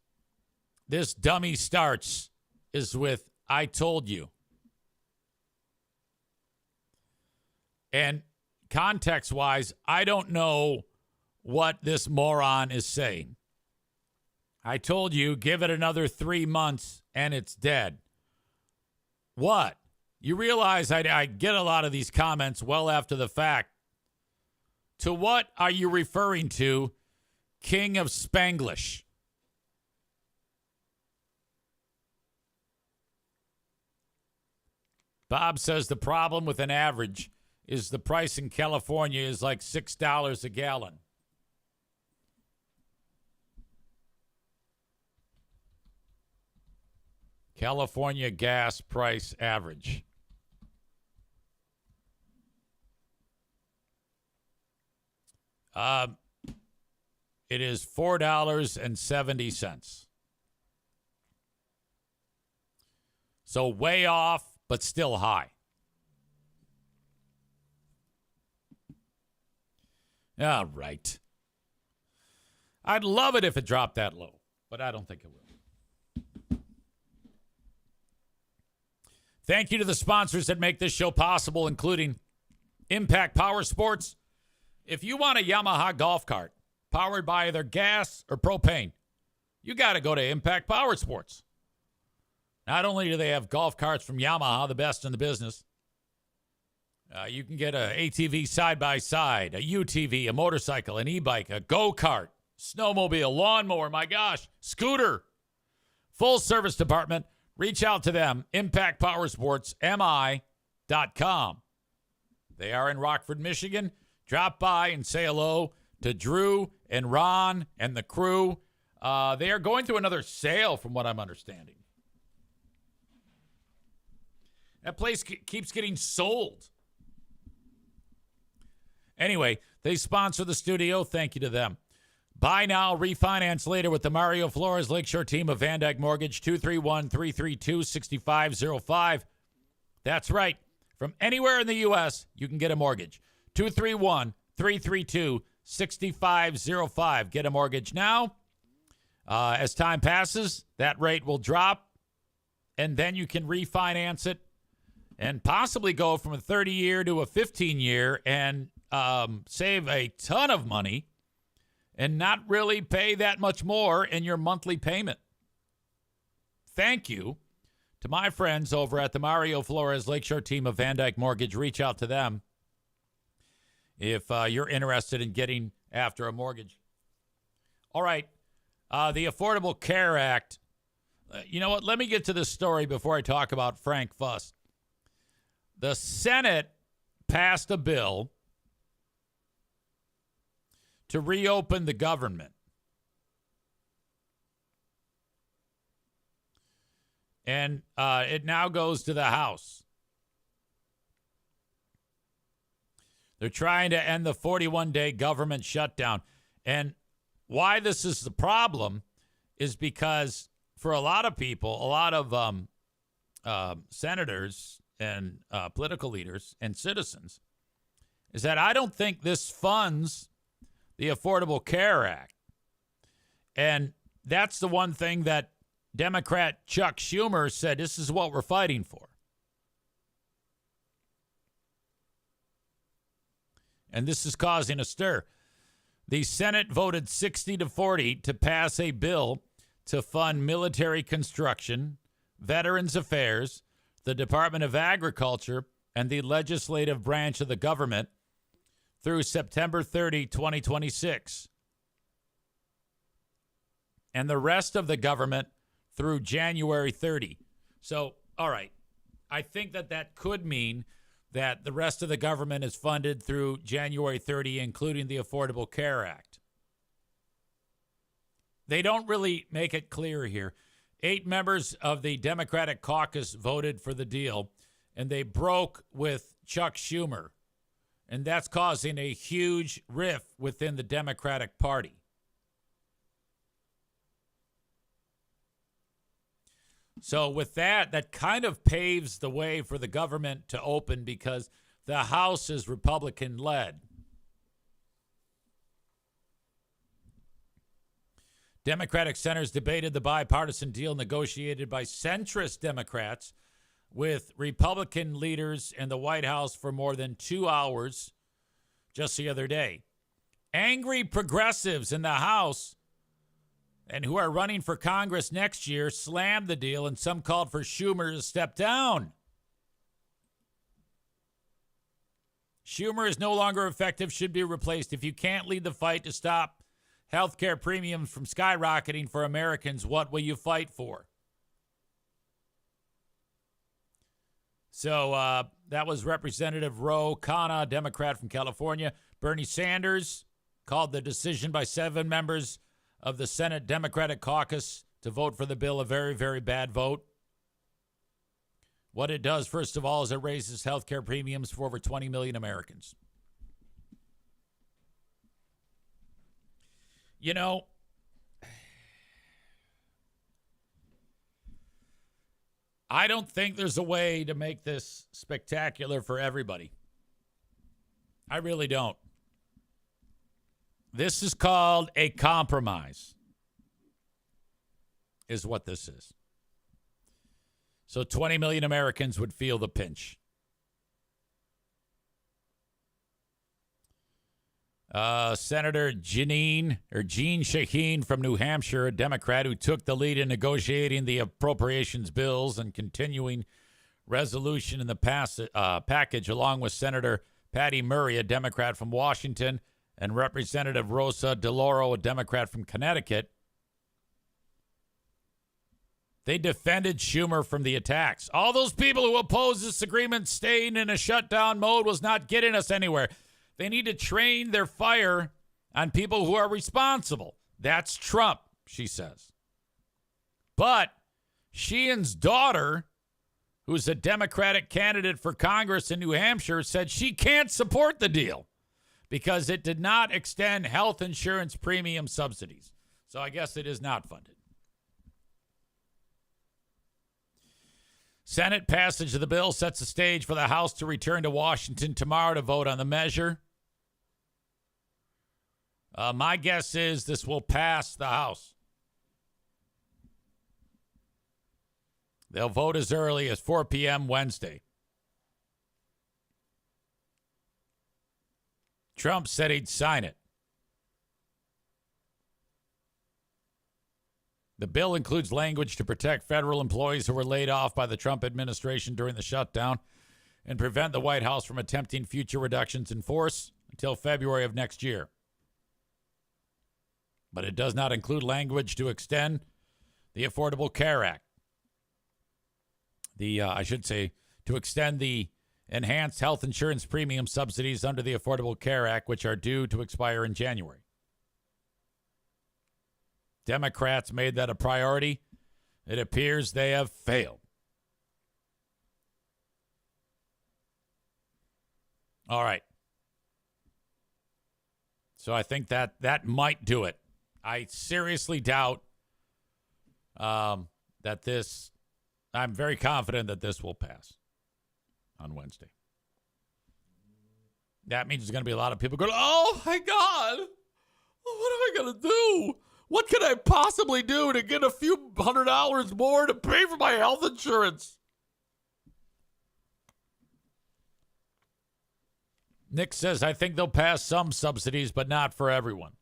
this dummy starts is with, I told you. And context-wise, I don't know what this moron is saying. I told you, give it another 3 months and it's dead. What? You realize I get a lot of these comments well after the fact. To what are you referring to, King of Spanglish? Bob says the problem with an average is the price in California is like $6 a gallon. California gas price average. It is $4.70. So way off, but still high. All right. I'd love it if it dropped that low, but I don't think it will. Thank you to the sponsors that make this show possible, including Impact Power Sports. If you want a Yamaha golf cart powered by either gas or propane, you got to go to Impact Power Sports. Not only do they have golf carts from Yamaha, the best in the business, you can get an ATV side-by-side, a UTV, a motorcycle, an e-bike, a go-kart, snowmobile, lawnmower, my gosh, scooter. Full service department. Reach out to them, impactpowersportsmi.com. They are in Rockford, Michigan. Drop by and say hello to Drew and Ron and the crew. They are going through another sale, from what I'm understanding. That place keeps getting sold. Anyway, they sponsor the studio. Thank you to them. Buy now, refinance later with the Mario Flores Lakeshore team of Van Dyke Mortgage, 231-332-6505. That's right. From anywhere in the U.S., you can get a mortgage. 231-332-6505. Get a mortgage now. As time passes, that rate will drop, and then you can refinance it and possibly go from a 30-year to a 15-year and save a ton of money and not really pay that much more in your monthly payment. Thank you to my friends over at the Mario Flores Lakeshore team of Van Dyke Mortgage. Reach out to them if you're interested in getting after a mortgage. All right. The Affordable Care Act. You know what? Let me get to this story before I talk about Frank Fuss. The Senate passed a bill to reopen the government. And it now goes to the House. They're trying to end the 41-day government shutdown. And why this is the problem is because for a lot of people, a lot of senators and political leaders and citizens, is that I don't think this funds the Affordable Care Act. And that's the one thing that Democrat Chuck Schumer said, this is what we're fighting for. And this is causing a stir. The Senate voted 60-40 to pass a bill to fund military construction, Veterans Affairs, the Department of Agriculture, and the legislative branch of the government through September 30, 2026. And the rest of the government through January 30. So, all right, I think that could mean that the rest of the government is funded through January 30, including the Affordable Care Act. They don't really make it clear here. 8 members of the Democratic caucus voted for the deal, and they broke with Chuck Schumer. And that's causing a huge rift within the Democratic Party. So with that kind of paves the way for the government to open because the House is Republican-led. Democratic senators debated the bipartisan deal negotiated by centrist Democrats with Republican leaders in the White House for more than 2 hours just the other day. Angry progressives in the House and who are running for Congress next year slammed the deal, and some called for Schumer to step down. Schumer is no longer effective, should be replaced. If you can't lead the fight to stop health care premiums from skyrocketing for Americans, what will you fight for? So that was Representative Ro Khanna, Democrat from California. Bernie Sanders called the decision by 7 members of the Senate Democratic caucus to vote for the bill a very, very bad vote. What it does, first of all, is it raises health care premiums for over 20 million Americans. You know, I don't think there's a way to make this spectacular for everybody. I really don't. This is called a compromise, is what this is. So 20 million Americans would feel the pinch. Senator Jeanne Shaheen from New Hampshire, a Democrat who took the lead in negotiating the appropriations bills and continuing resolution in the package, along with Senator Patty Murray, a Democrat from Washington, and Representative Rosa DeLauro, a Democrat from Connecticut. They defended Schumer from the attacks. All those people who oppose this agreement staying in a shutdown mode was not getting us anywhere. They need to train their fire on people who are responsible. That's Trump, she says. But Sheehan's daughter, who's a Democratic candidate for Congress in New Hampshire, said she can't support the deal because it did not extend health insurance premium subsidies. So I guess it is not funded. Senate passage of the bill sets the stage for the House to return to Washington tomorrow to vote on the measure. My guess is this will pass the House. They'll vote as early as 4 p.m. Wednesday. Trump said he'd sign it. The bill includes language to protect federal employees who were laid off by the Trump administration during the shutdown and prevent the White House from attempting future reductions in force. until February of next year. But it does not include language to extend the Affordable Care Act. To extend the enhanced health insurance premium subsidies under the Affordable Care Act, which are due to expire in January. Democrats made that a priority. It appears they have failed. All right. So I think that might do it. I seriously doubt that this, I'm very confident that this will pass on Wednesday. That means there's going to be a lot of people going, oh my God, what am I going to do? What can I possibly do to get a few $100 more to pay for my health insurance? Nick says, I think they'll pass some subsidies, but not for everyone.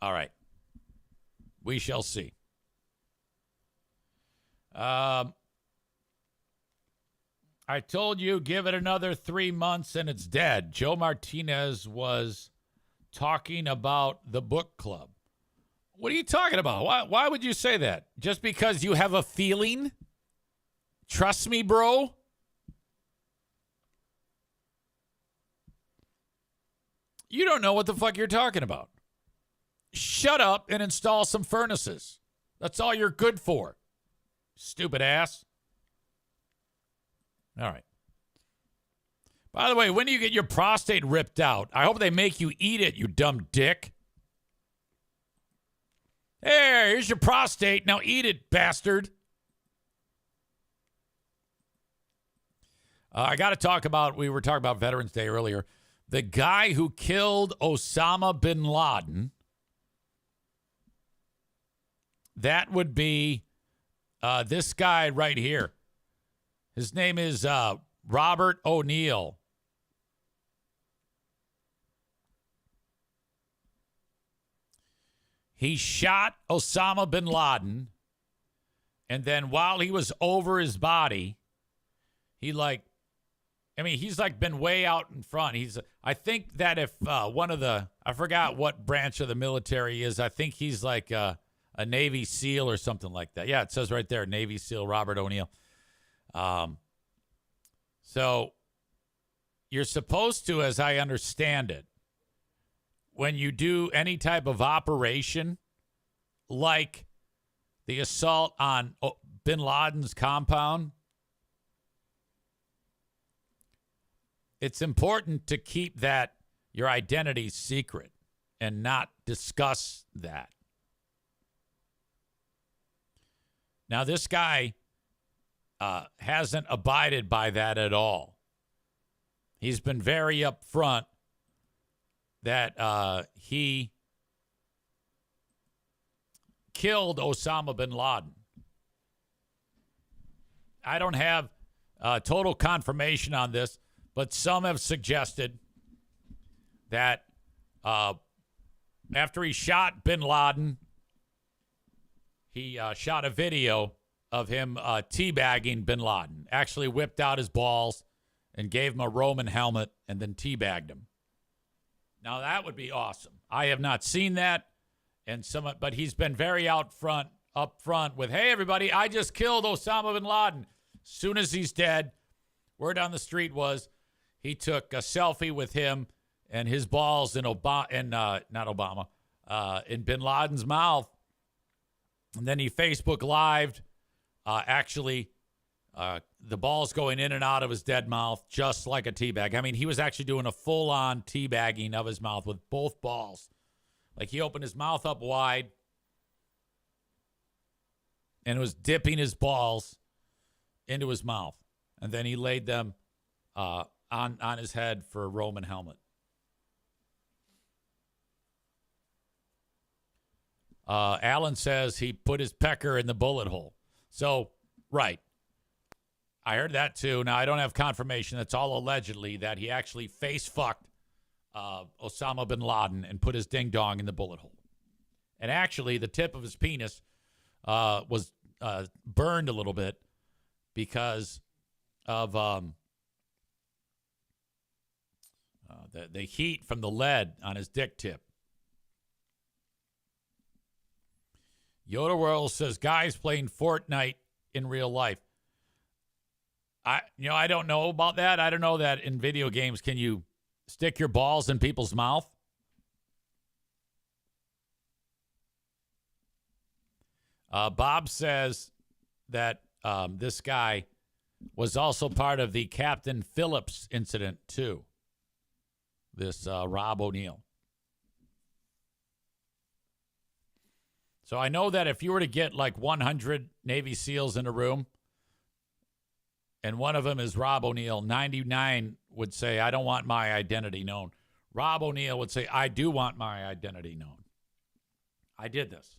All right. We shall see. I told you, give it another 3 months and it's dead. Joe Martinez was talking about the book club. What are you talking about? Why would you say that? Just because you have a feeling? Trust me, bro. You don't know what the fuck you're talking about. Shut up and install some furnaces. That's all you're good for. Stupid ass. All right. By the way, when do you get your prostate ripped out? I hope they make you eat it, you dumb dick. Hey, here's your prostate. Now eat it, bastard. I got to talk about, we were talking about Veterans Day earlier. The guy who killed Osama bin Laden, that would be this guy right here. His name is Robert O'Neill. He shot Osama bin Laden, and then while he was over his body, he's been way out in front. I think that if one of the, I forgot what branch of the military is, I think he's like a Navy SEAL or something like that. Yeah, it says right there, Navy SEAL Robert O'Neill. So you're supposed to, as I understand it, when you do any type of operation like the assault on bin Laden's compound, it's important to keep that, your identity, secret and not discuss that. Now, this guy hasn't abided by that at all. He's been very upfront that he killed Osama bin Laden. I don't have total confirmation on this, but some have suggested that after he shot bin Laden, he shot a video of him teabagging bin Laden, actually whipped out his balls and gave him a Roman helmet and then teabagged him. Now, that would be awesome. I have not seen that, but he's been very upfront with, hey, everybody, I just killed Osama bin Laden. As soon as he's dead, word on the street was he took a selfie with him and his balls in bin Laden's mouth. And then he Facebook Lived, the balls going in and out of his dead mouth, just like a teabag. I mean, he was actually doing a full-on teabagging of his mouth with both balls. Like, he opened his mouth up wide and was dipping his balls into his mouth. And then he laid them on his head for a Roman helmet. Alan says he put his pecker in the bullet hole. So, right. I heard that too. Now, I don't have confirmation. That's all allegedly that he actually face-fucked Osama bin Laden and put his ding-dong in the bullet hole. And actually, the tip of his penis was burned a little bit because of the heat from the lead on his dick tip. Yoda World says guys playing Fortnite in real life. I don't know about that. I don't know that in video games can you stick your balls in people's mouth? Bob says that this guy was also part of the Captain Phillips incident, too. This Rob O'Neill. So I know that if you were to get like 100 Navy SEALs in a room, and one of them is Rob O'Neill, 99 would say, I don't want my identity known. Rob O'Neill would say, I do want my identity known. I did this.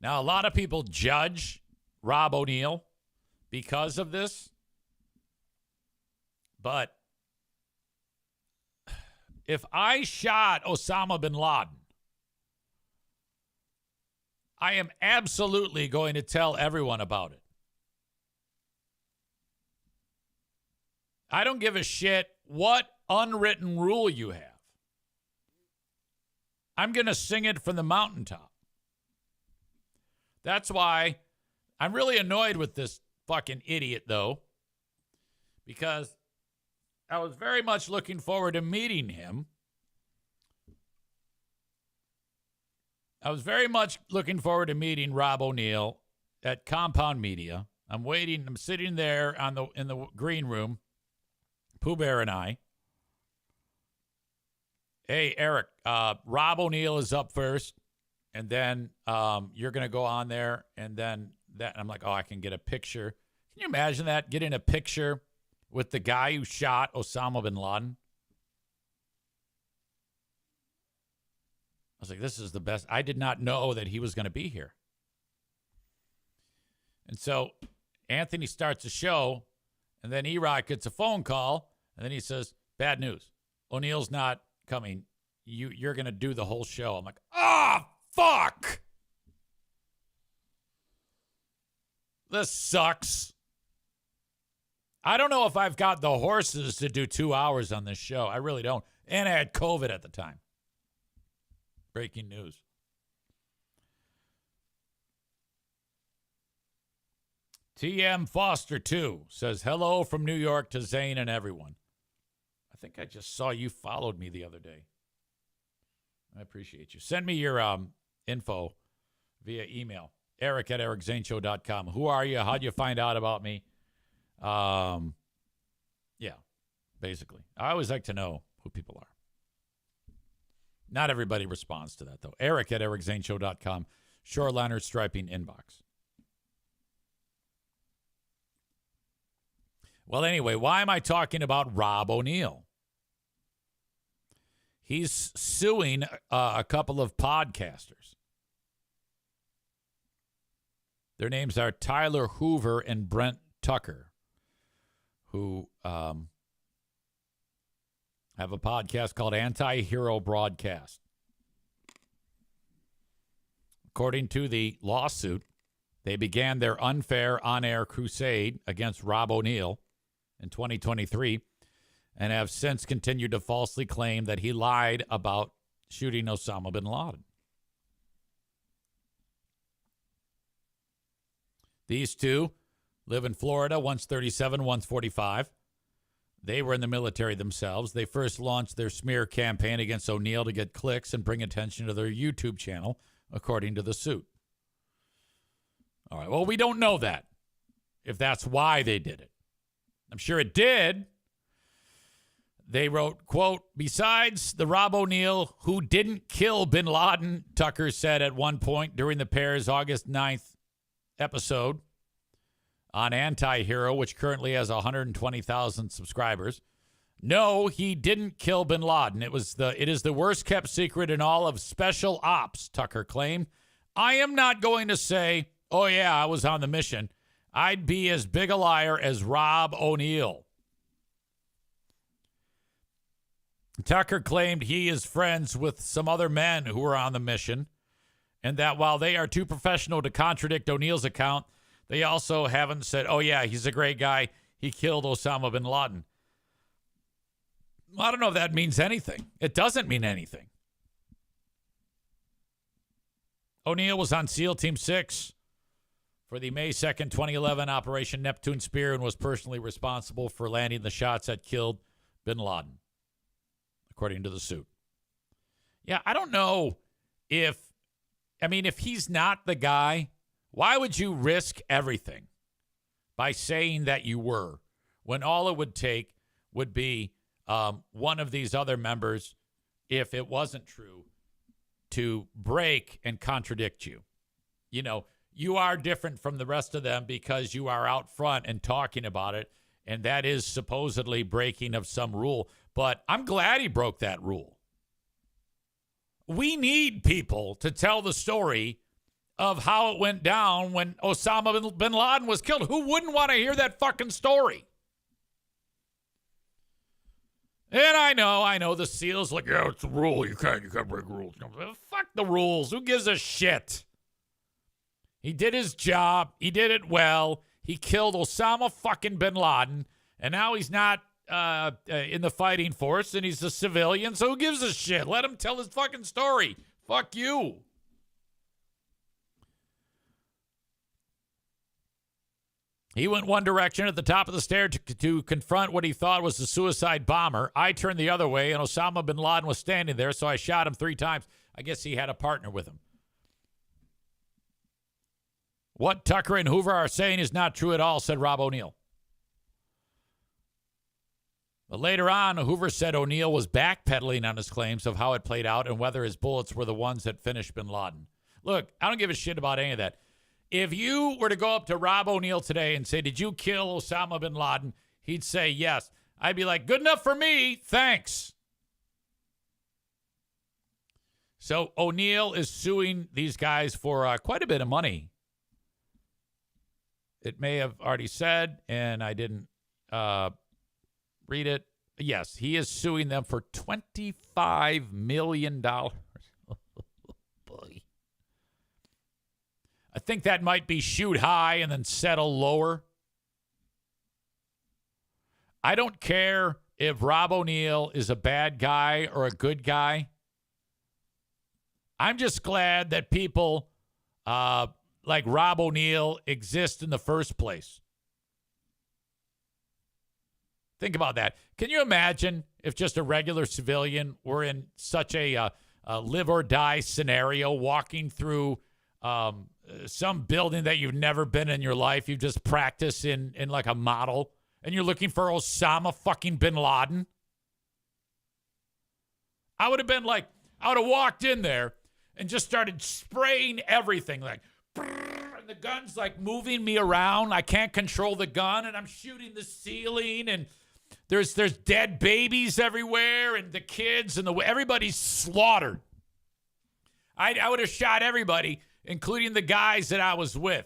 Now, a lot of people judge Rob O'Neill because of this. But if I shot Osama bin Laden, I am absolutely going to tell everyone about it. I don't give a shit what unwritten rule you have. I'm going to sing it from the mountaintop. That's why I'm really annoyed with this fucking idiot, though, because I was very much looking forward to meeting him. I was very much looking forward to meeting Rob O'Neill at Compound Media. I'm waiting. I'm sitting there in the green room, Pooh Bear and I. Hey, Eric, Rob O'Neill is up first, and then you're going to go on there, and then that. I'm like, oh, I can get a picture. Can you imagine that? Getting a picture with the guy who shot Osama bin Laden? I was like, this is the best. I did not know that he was going to be here. And so Anthony starts the show, and then E-Rock gets a phone call, and then he says, bad news. O'Neill's not coming. You're going to do the whole show. I'm like, fuck. This sucks. I don't know if I've got the horses to do 2 hours on this show. I really don't. And I had COVID at the time. Breaking news. TM Foster 2 says, hello from New York to Zane and everyone. I think I just saw you followed me the other day. I appreciate you. Send me your info via email. Eric@ericzaneshow.com. Who are you? How'd you find out about me? Yeah, basically. I always like to know who people are. Not everybody responds to that, though. Eric@ericzaneshow.com. Shoreliner striping inbox. Well, anyway, why am I talking about Rob O'Neill? He's suing a couple of podcasters. Their names are Tyler Hoover and Brent Tucker, who have a podcast called Anti-Hero Broadcast. According to the lawsuit, they began their unfair on-air crusade against Rob O'Neill in 2023 and have since continued to falsely claim that he lied about shooting Osama bin Laden. These two live in Florida, one's 37, one's 45. They were in the military themselves. They first launched their smear campaign against O'Neill to get clicks and bring attention to their YouTube channel, according to the suit. All right, well, we don't know that, if that's why they did it. I'm sure it did. They wrote, quote, besides the Rob O'Neill who didn't kill bin Laden, Tucker said at one point during the pair's August 9th episode on Anti-Hero, which currently has 120,000 subscribers. No, he didn't kill bin Laden. It is the worst kept secret in all of special ops, Tucker claimed. I am not going to say, oh yeah, I was on the mission. I'd be as big a liar as Rob O'Neill. Tucker claimed he is friends with some other men who were on the mission, and that while they are too professional to contradict O'Neill's account, they also haven't said, oh, yeah, he's a great guy. He killed Osama bin Laden. I don't know if that means anything. It doesn't mean anything. O'Neill was on SEAL Team 6 for the May 2nd, 2011 Operation Neptune Spear and was personally responsible for landing the shots that killed bin Laden, according to the suit. Yeah, I don't know if he's not the guy, why would you risk everything by saying that you were when all it would take would be one of these other members, if it wasn't true, to break and contradict you? You know, you are different from the rest of them because you are out front and talking about it, and that is supposedly breaking of some rule. But I'm glad he broke that rule. We need people to tell the story of how it went down when Osama bin Laden was killed. Who wouldn't want to hear that fucking story? And I know the SEALs like, yeah, it's a rule. You can't break rules. Fuck the rules. Who gives a shit? He did his job. He did it well. He killed Osama fucking bin Laden, and now he's not in the fighting force, and he's a civilian, so who gives a shit? Let him tell his fucking story. Fuck you. He went one direction at the top of the stair to confront what he thought was a suicide bomber. I turned the other way, and Osama bin Laden was standing there, so I shot him 3 times. I guess he had a partner with him. What Tucker and Hoover are saying is not true at all, said Rob O'Neill. But later on, Hoover said O'Neill was backpedaling on his claims of how it played out and whether his bullets were the ones that finished bin Laden. Look, I don't give a shit about any of that. If you were to go up to Rob O'Neill today and say, did you kill Osama bin Laden? He'd say yes. I'd be like, good enough for me. Thanks. So O'Neill is suing these guys for quite a bit of money. It may have already said, and I didn't read it. Yes, he is suing them for $25 million. Boy. I think that might be shoot high and then settle lower. I don't care if Rob O'Neill is a bad guy or a good guy. I'm just glad that people like Rob O'Neill exist in the first place. Think about that. Can you imagine if just a regular civilian were in such a live or die scenario, walking through some building that you've never been in your life? You just practice in like a model, and you're looking for Osama fucking bin Laden. I would have walked in there and just started spraying everything, like, and the gun's like moving me around. I can't control the gun, and I'm shooting the ceiling, and there's dead babies everywhere, and the kids, and everybody's slaughtered. I would have shot everybody, including the guys that I was with.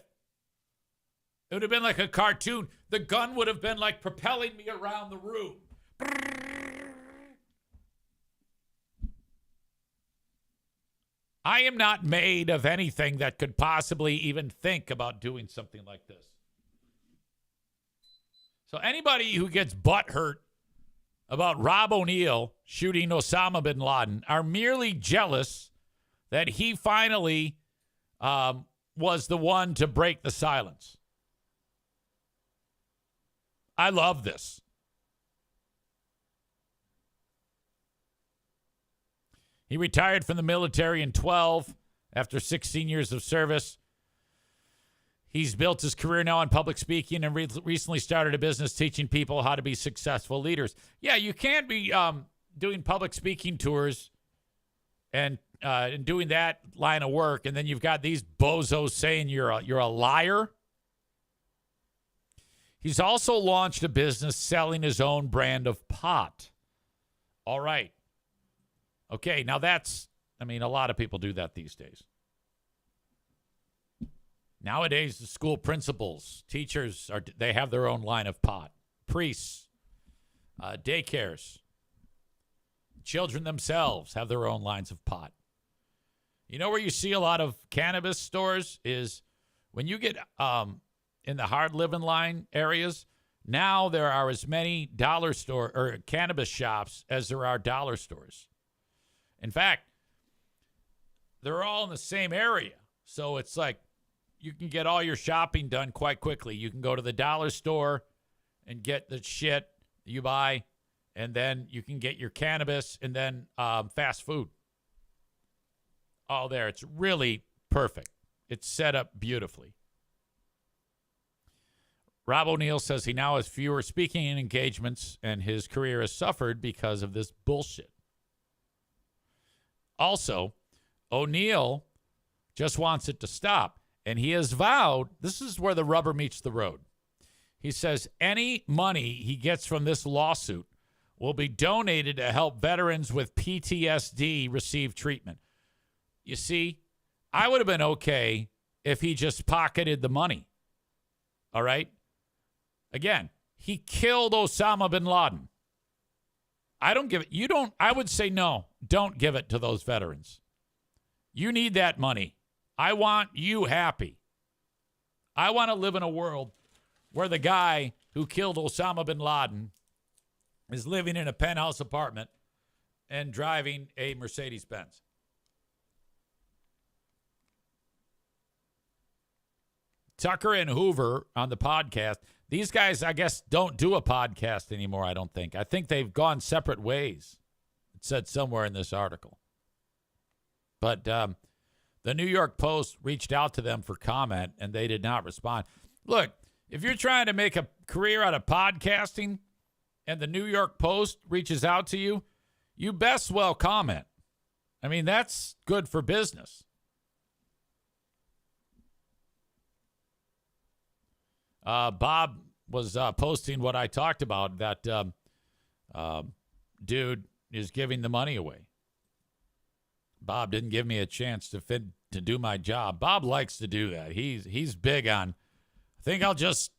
It would have been like a cartoon. The gun would have been like propelling me around the room. I am not made of anything that could possibly even think about doing something like this. So anybody who gets butthurt about Rob O'Neill shooting Osama bin Laden are merely jealous that he finally was the one to break the silence. I love this. He retired from the military in 2012 after 16 years of service. He's built his career now on public speaking and recently started a business teaching people how to be successful leaders. Yeah, you can't be doing public speaking tours and doing that line of work, and then you've got these bozos saying you're a liar. He's also launched a business selling his own brand of pot. All right. Okay, now a lot of people do that these days. Nowadays, the school principals, teachers, they have their own line of pot. Priests, daycares, children themselves have their own lines of pot. You know where you see a lot of cannabis stores is when you get in the hard living line areas, Now there are as many dollar store or cannabis shops as there are dollar stores. In fact, they're all in the same area. So it's like you can get all your shopping done quite quickly. You can go to the dollar store and get the shit you buy, and then you can get your cannabis and then fast food. All there. It's really perfect. It's set up beautifully. Rob O'Neill says he now has fewer speaking engagements and his career has suffered because of this bullshit. Also, O'Neill just wants it to stop. And he has vowed, this is where the rubber meets the road. He says any money he gets from this lawsuit will be donated to help veterans with PTSD receive treatment. You see, I would have been okay if he just pocketed the money. All right? Again, he killed Osama bin Laden. I don't give it. You don't. I would say no. Don't give it to those veterans. You need that money. I want you happy. I want to live in a world where the guy who killed Osama bin Laden is living in a penthouse apartment and driving a Mercedes-Benz. Tucker and Hoover on the podcast. These guys, I guess, don't do a podcast anymore, I don't think. I think they've gone separate ways. It said somewhere in this article. But the New York Post reached out to them for comment, and they did not respond. Look, if you're trying to make a career out of podcasting and the New York Post reaches out to you, you best well comment. I mean, that's good for business. Bob was posting what I talked about, that dude is giving the money away. Bob didn't give me a chance to do my job. Bob likes to do that. He's big on, think I'll just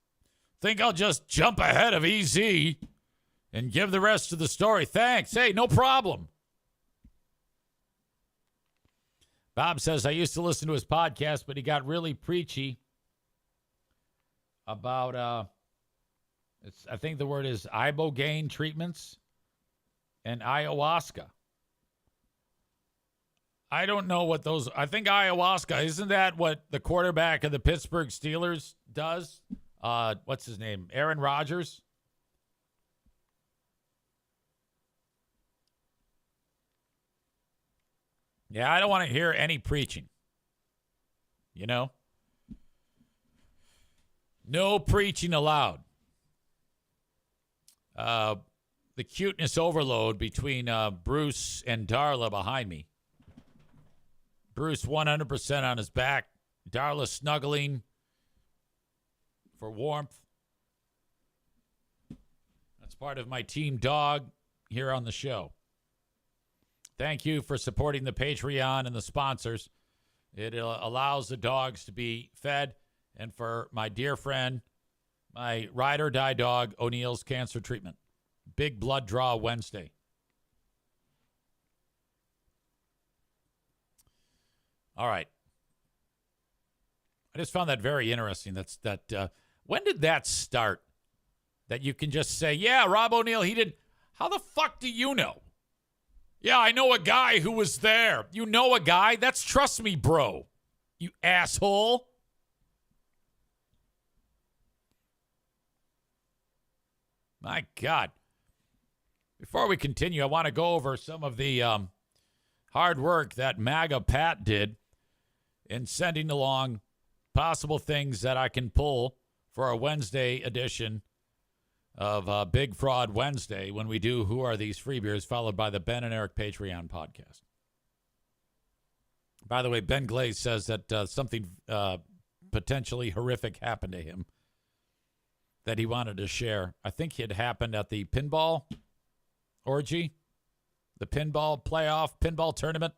jump ahead of EZ and give the rest of the story. Thanks. Hey, no problem. Bob says, I used to listen to his podcast, but he got really preachy about, I think the word is ibogaine treatments and ayahuasca. I don't know what those, I think ayahuasca, isn't that what the quarterback of the Pittsburgh Steelers does? What's his name? Aaron Rodgers? Yeah, I don't want to hear any preaching. You know? No preaching allowed. The cuteness overload between Bruce and Darla behind me. Bruce 100% on his back. Darla snuggling for warmth. That's part of my team dog here on the show. Thank you for supporting the Patreon and the sponsors. It allows the dogs to be fed. And for my dear friend, my ride or die dog, O'Neill's cancer treatment. Big blood draw Wednesday. All right. I just found that very interesting. When did that start? That you can just say, yeah, Rob O'Neill, he did. How the fuck do you know? Yeah, I know a guy who was there. You know a guy? That's trust me, bro. You asshole. My God. Before we continue, I want to go over some of the hard work that MAGA Pat did in sending along possible things that I can pull for our Wednesday edition of Big Fraud Wednesday when we do Who Are These Free Beers, followed by the Ben and Eric Patreon podcast. By the way, Ben Glaze says that something potentially horrific happened to him that he wanted to share. I think it happened at the pinball orgy, the pinball playoff, pinball tournament.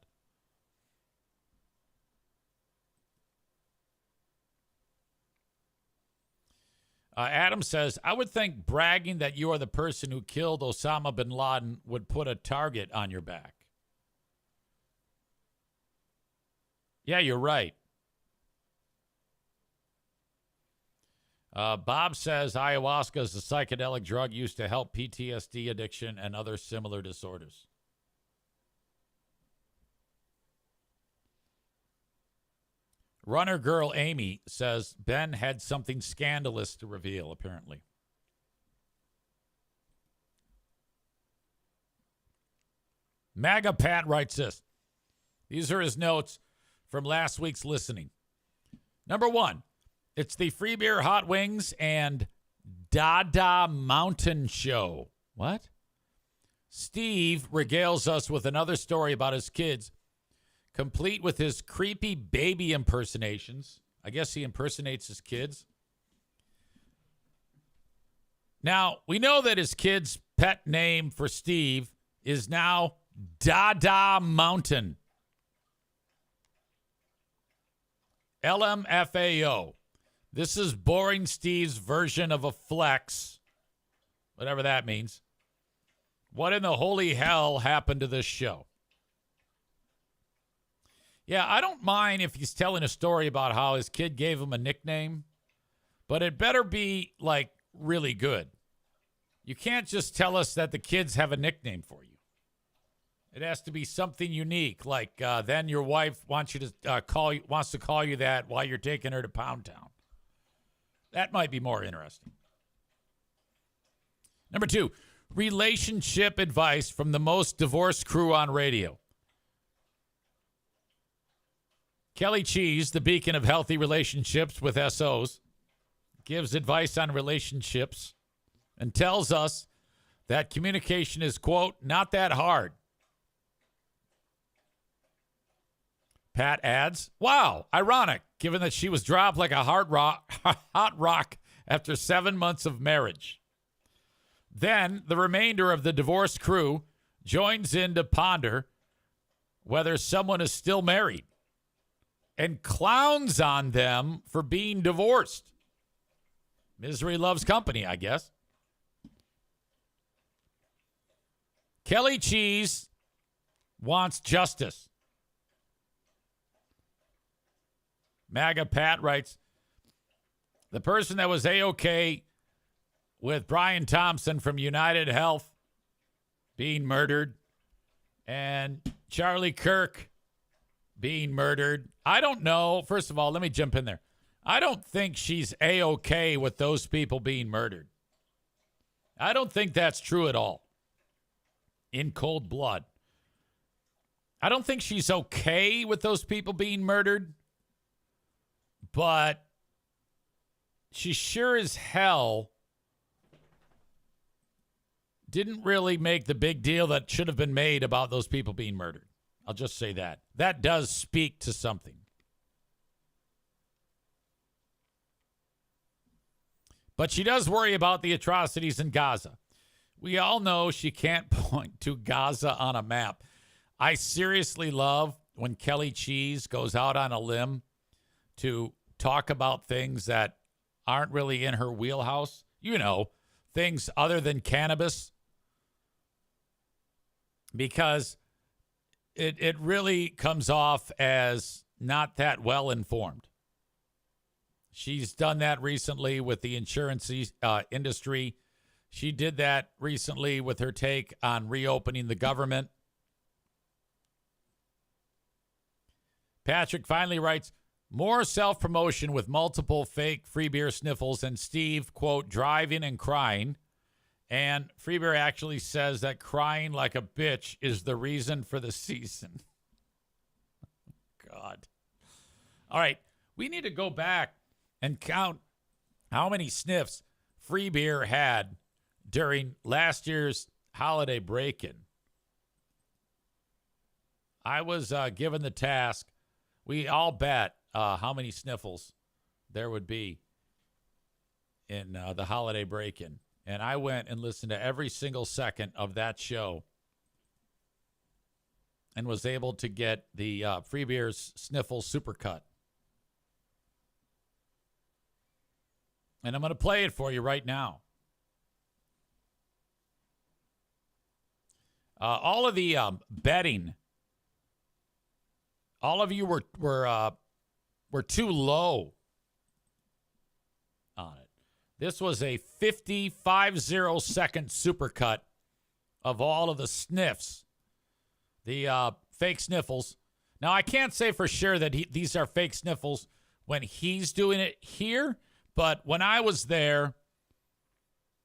Adam says, I would think bragging that you are the person who killed Osama bin Laden would put a target on your back. Yeah, you're right. Bob says ayahuasca is a psychedelic drug used to help PTSD, addiction, and other similar disorders. Runner girl Amy says Ben had something scandalous to reveal, apparently. MAGA Pat writes this. These are his notes from last week's listening. Number 1, it's the Free Beer Hot Wings and Dada Mountain Show. What? Steve regales us with another story about his kids, complete with his creepy baby impersonations. I guess he impersonates his kids. Now, we know that his kid's pet name for Steve is now Dada Mountain. LMFAO. This is Boring Steve's version of a flex, whatever that means. What in the holy hell happened to this show? Yeah, I don't mind if he's telling a story about how his kid gave him a nickname, but it better be, like, really good. You can't just tell us that the kids have a nickname for you. It has to be something unique, like then your wife wants to call you that while you're taking her to Pound Town. That might be more interesting. Number 2, relationship advice from the most divorced crew on radio. Kelly Cheese, the beacon of healthy relationships with SOs, gives advice on relationships and tells us that communication is, quote, not that hard. Pat adds, wow, ironic, given that she was dropped like a hot rock after 7 months of marriage. Then the remainder of the divorced crew joins in to ponder whether someone is still married and clowns on them for being divorced. Misery loves company, I guess. Kelly Cheese wants justice. MAGA Pat writes, the person that was A-OK with Brian Thompson from United Health being murdered and Charlie Kirk being murdered. I don't know. First of all, let me jump in there. I don't think she's A-OK with those people being murdered. I don't think that's true at all. In cold blood. I don't think she's okay with those people being murdered. But she sure as hell didn't really make the big deal that should have been made about those people being murdered. I'll just say that. That does speak to something. But she does worry about the atrocities in Gaza. We all know she can't point to Gaza on a map. I seriously love when Kelly Cheese goes out on a limb to talk about things that aren't really in her wheelhouse. You know, things other than cannabis. Because it really comes off as not that well informed. She's done that recently with the insurance industry. She did that recently with her take on reopening the government. Patrick finally writes, more self-promotion with multiple fake free beer sniffles and Steve, quote, driving and crying. And Free Beer actually says that crying like a bitch is the reason for the season. God. All right. We need to go back and count how many sniffs Free Beer had during last year's holiday break-in. I was given the task. We all bet how many sniffles there would be in the holiday break-in. And I went and listened to every single second of that show and was able to get the Free Beer's Sniffle Supercut. And I'm going to play it for you right now. All of the betting, all of you were too low on it. This was a 50-second supercut of all of the sniffs, the fake sniffles. Now, I can't say for sure that these are fake sniffles when he's doing it here, but when I was there,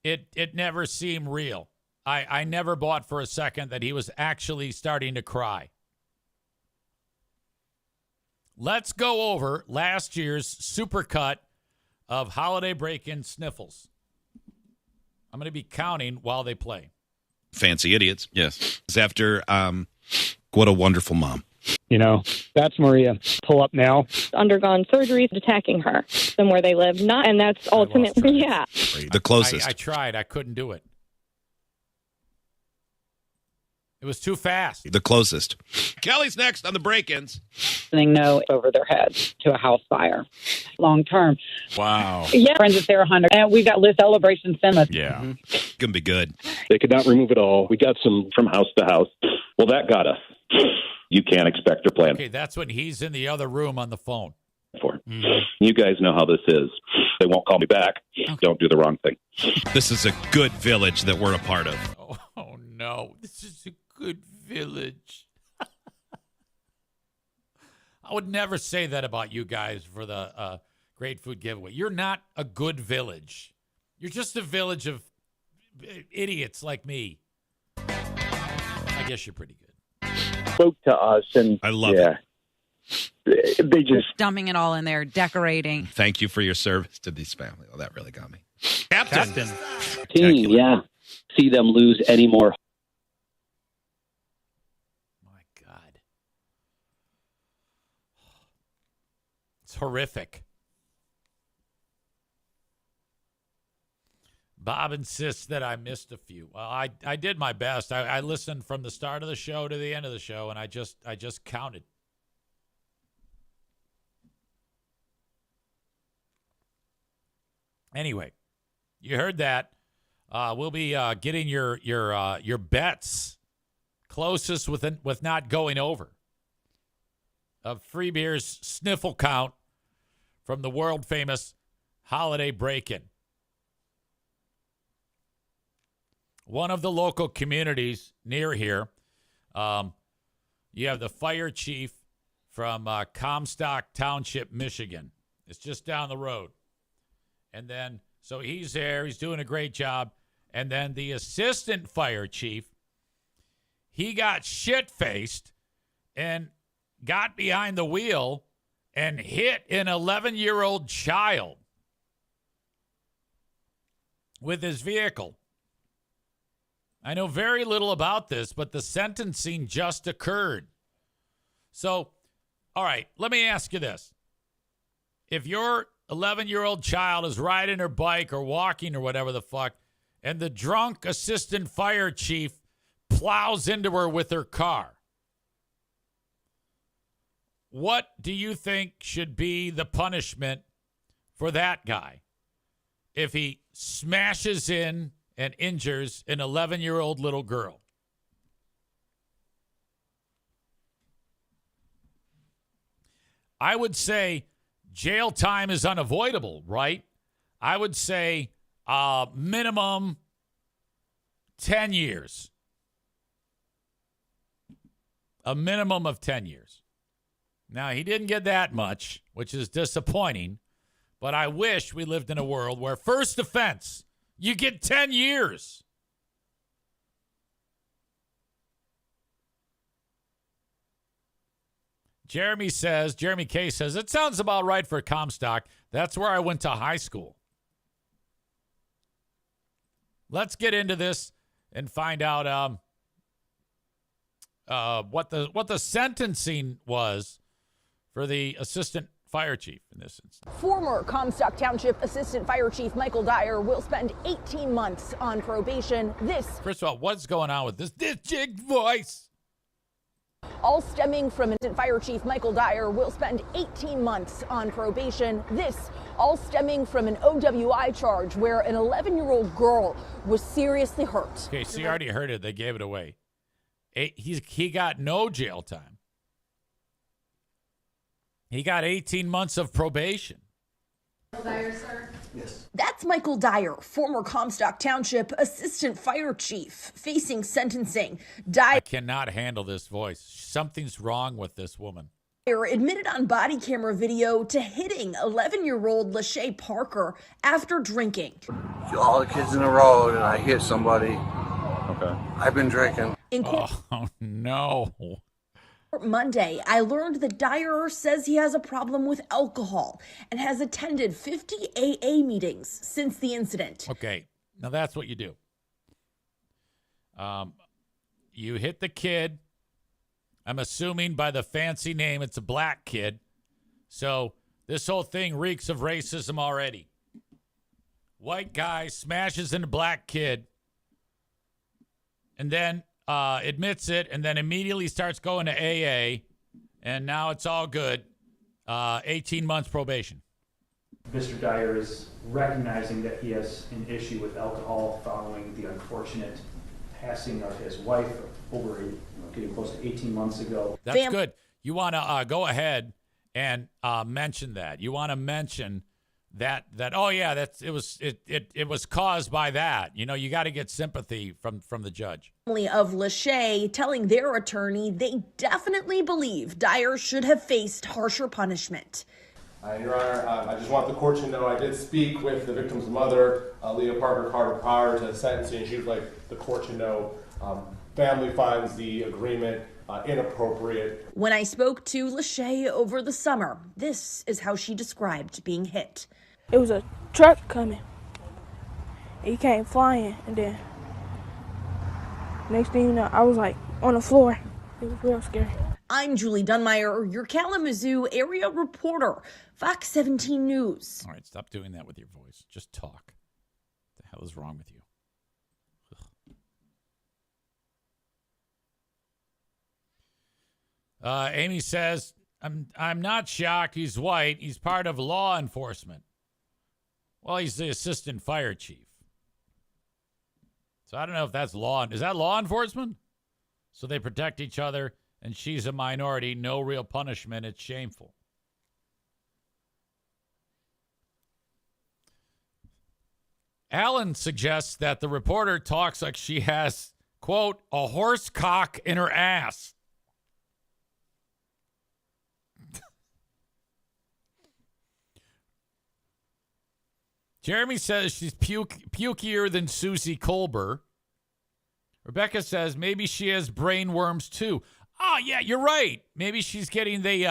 it never seemed real. I never bought for a second that he was actually starting to cry. Let's go over last year's supercut of holiday break-in sniffles. I'm going to be counting while they play. Fancy idiots. Yes. It's after What a Wonderful Mom. You know, that's Maria. Pull up now. Undergone surgeries attacking her and where they live. Not, and that's ultimately, yeah. The closest. I tried. I couldn't do it. It was too fast. The closest. Kelly's next on the break-ins. No over their heads to a house fire. Long term. Wow. Yeah, friends at Sarah Hunter. And we got Liz Celebration Cinema. Yeah. Mm-hmm. Gonna be good. They could not remove it all. We got some from house to house. Well, that got us. You can't expect or plan Okay, that's when he's in the other room on the phone. for. You guys know how this is. They won't call me back. Don't do the wrong thing. This is a good village that we're a part of. Oh no. This is a good village. I would never say that about you guys for the great food giveaway. You're not a good village. You're just a village of idiots like me. I guess you're pretty good. Spoke to us, and I love it. They just dumping it all in there, decorating. Thank you for your service to these families. Oh, that really got me. Captain. Team, yeah. See them lose any more. My God. It's horrific. Bob insists that I missed a few. Well, I did my best. I listened from the start of the show to the end of the show, and I just counted. Anyway, you heard that. We'll be getting your bets closest with not going over of Free Beer's sniffle count from the world famous holiday break-in. One of the local communities near here, you have the fire chief from Comstock Township, Michigan. It's just down the road. And then, so he's there. He's doing a great job. And then the assistant fire chief, he got shit-faced and got behind the wheel and hit an 11-year-old child with his vehicle. I know very little about this, but the sentencing just occurred. So, all right, let me ask you this. If your 11-year-old child is riding her bike or walking or whatever the fuck, and the drunk assistant fire chief plows into her with her car, what do you think should be the punishment for that guy if he smashes in and injures an 11-year-old little girl? I would say jail time is unavoidable, right? I would say minimum 10 years. A minimum of 10 years. Now, he didn't get that much, which is disappointing, but I wish we lived in a world where first offense, you get 10 years. Jeremy K says, it sounds about right for Comstock. That's where I went to high school. Let's get into this and find out what the sentencing was for the assistant fire chief in this instance. Former Comstock Township Assistant Fire Chief Michael Dyer will spend 18 months on probation. First of all, what's going on with this jig voice? All stemming from Assistant Fire Chief Michael Dyer will spend 18 months on probation. This all stemming from an OWI charge where an 11-year-old girl was seriously hurt. Okay, so you already heard it. They gave it away. He got no jail time. He got 18 months of probation. Dyer, sir. Yes. That's Michael Dyer, former Comstock Township assistant fire chief, facing sentencing. I cannot handle this voice. Something's wrong with this woman. Dyer admitted on body camera video to hitting 11-year-old Lachey Parker after drinking. All the kids in the road, and I hit somebody. Okay. I've been drinking. In court Oh, no. Monday, I learned that Dyer says he has a problem with alcohol and has attended 50 AA meetings since the incident. Okay, now that's what you do. You hit the kid. I'm assuming by the fancy name, it's a black kid. So this whole thing reeks of racism already. White guy smashes into black kid and then admits it and then immediately starts going to AA. And now it's all good. 18 months probation. Mr. Dyer is recognizing that he has an issue with alcohol following the unfortunate passing of his wife over getting close to 18 months ago. That's good. You want to go ahead and mention that. You want to mention that oh yeah, it was caused by that. You know, you got to get sympathy from the judge. Family of Lachey telling their attorney they definitely believe Dyer should have faced harsher punishment. Your Honor, I just want the court to know I did speak with the victim's mother, Leah Parker Carter, prior to the sentencing. She would like the court to know family finds the agreement inappropriate. When I spoke to Lachey over the summer, this is how she described being hit. It was a truck coming. He came flying, and then next thing you know, I was like on the floor. It was real scary. I'm Julie Dunmeyer, your Kalamazoo area reporter, Fox 17 News. All right, stop doing that with your voice. Just talk. What the hell is wrong with you? Amy says, I'm not shocked. He's white. He's part of law enforcement. Well, he's the assistant fire chief. So I don't know if that's law. Is that law enforcement? So they protect each other, and she's a minority. No real punishment. It's shameful. Alan suggests that the reporter talks like she has, quote, a horse cock in her ass. Jeremy says she's pukier than Susie Colbert. Rebecca says maybe she has brain worms too. Oh, yeah, you're right. Maybe she's getting the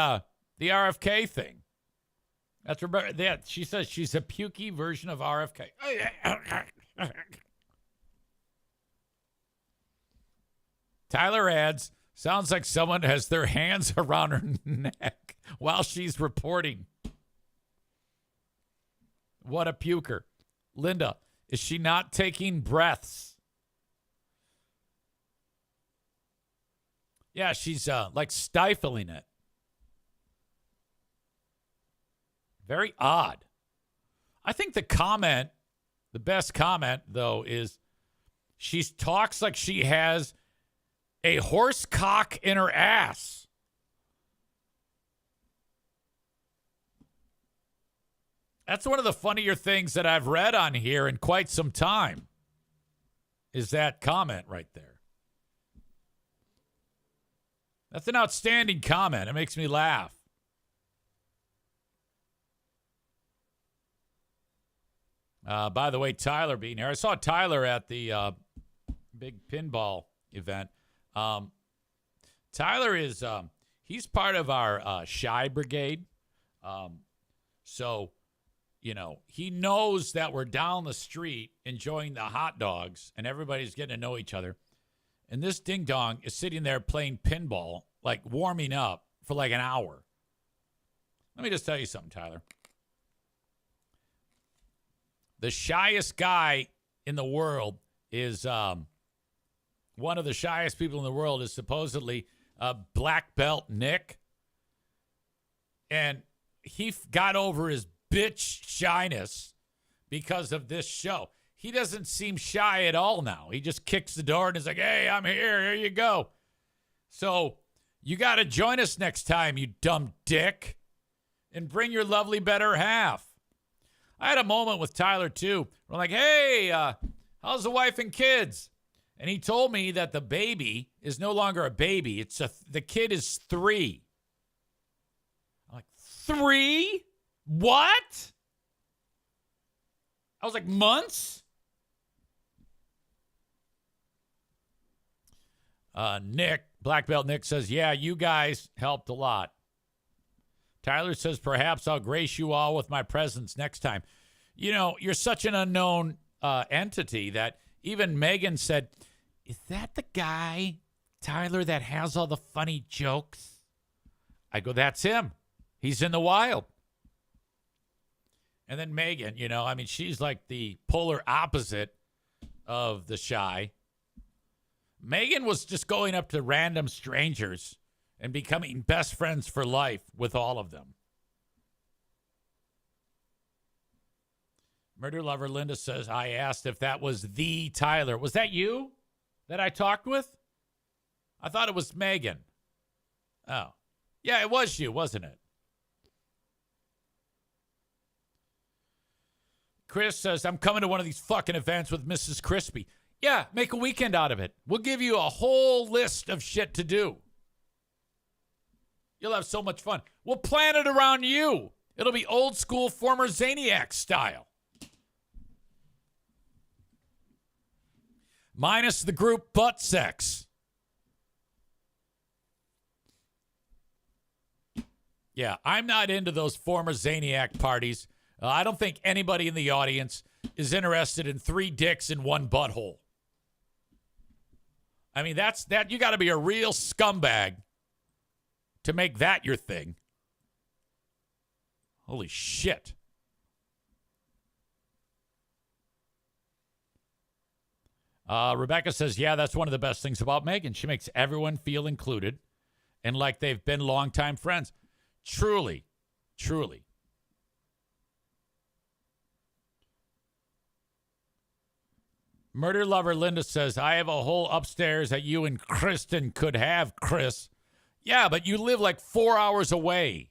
RFK thing. That's Rebecca. Yeah, she says she's a pukey version of RFK. Tyler adds, sounds like someone has their hands around her neck while she's reporting. What a puker. Linda, is she not taking breaths? Yeah, she's like stifling it. Very odd. I think the best comment, though, is she talks like she has a horse cock in her ass. That's one of the funnier things that I've read on here in quite some time, is that comment right there. That's an outstanding comment. It makes me laugh. By the way, Tyler being here. I saw Tyler at the big pinball event. Tyler is, he's part of our Shy Brigade. So, you know, he knows that we're down the street enjoying the hot dogs and everybody's getting to know each other. And this ding-dong is sitting there playing pinball, like warming up for like an hour. Let me just tell you something, Tyler. The shyest guy in the world is one of the shyest people in the world is supposedly Black Belt Nick. And he got over his bitch shyness because of this show. He doesn't seem shy at all now. He just kicks the door and is like, hey, I'm here. Here you go. So you got to join us next time, you dumb dick, and bring your lovely better half. I had a moment with Tyler, too. We're like, hey, how's the wife and kids? And he told me that the baby is no longer a baby. The kid is 3. I'm like, 3? What? I was like, months? Nick, Black Belt Nick says, yeah, you guys helped a lot. Tyler says, perhaps I'll grace you all with my presence next time. You know, you're such an unknown entity that even Megan said, is that the guy, Tyler, that has all the funny jokes? I go, that's him. He's in the wild. And then Megan, you know, I mean, she's like the polar opposite of the shy. Megan was just going up to random strangers and becoming best friends for life with all of them. Murder Lover Linda says, I asked if that was the Tyler. Was that you that I talked with? I thought it was Megan. Oh. Yeah, it was you, wasn't it? Chris says, I'm coming to one of these fucking events with Mrs. Crispy. Yeah, make a weekend out of it. We'll give you a whole list of shit to do. You'll have so much fun. We'll plan it around you. It'll be old school, former Zaniac style. Minus the group butt sex. Yeah, I'm not into those former Zaniac parties. I don't think anybody in the audience is interested in 3 dicks in 1 butthole. I mean, that you got to be a real scumbag to make that your thing. Holy shit. Rebecca says, yeah, that's one of the best things about Megan. She makes everyone feel included and like they've been longtime friends. Truly, truly. Murder Lover Linda says, I have a whole upstairs that you and Kristen could have, Chris. Yeah, but you live like 4 hours away.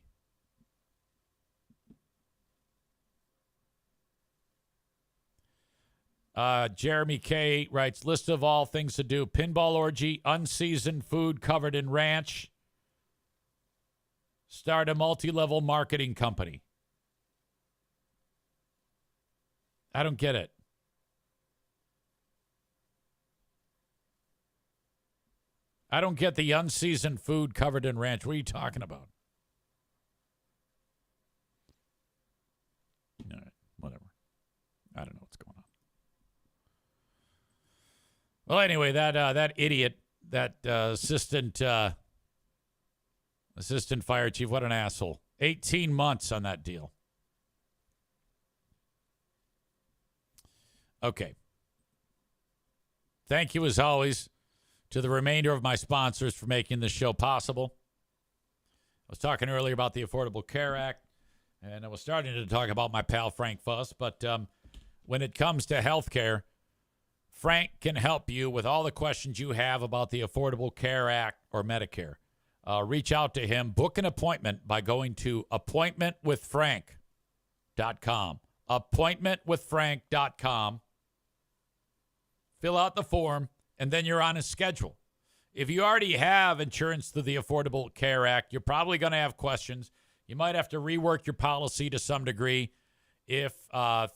Jeremy K. writes, list of all things to do. Pinball orgy, unseasoned food covered in ranch. Start a multi-level marketing company. I don't get it. I don't get the unseasoned food covered in ranch. What are you talking about? All right, whatever. I don't know what's going on. Well, anyway, that idiot, that assistant fire chief, what an asshole. 18 months on that deal. Okay. Thank you, as always, to the remainder of my sponsors for making this show possible. I was talking earlier about the Affordable Care Act, and I was starting to talk about my pal Frank Fuss, but when it comes to health care, Frank can help you with all the questions you have about the Affordable Care Act or Medicare. Reach out to him. Book an appointment by going to appointmentwithfrank.com. Appointmentwithfrank.com. Fill out the form, and then you're on his schedule. If you already have insurance through the Affordable Care Act, you're probably going to have questions. You might have to rework your policy to some degree if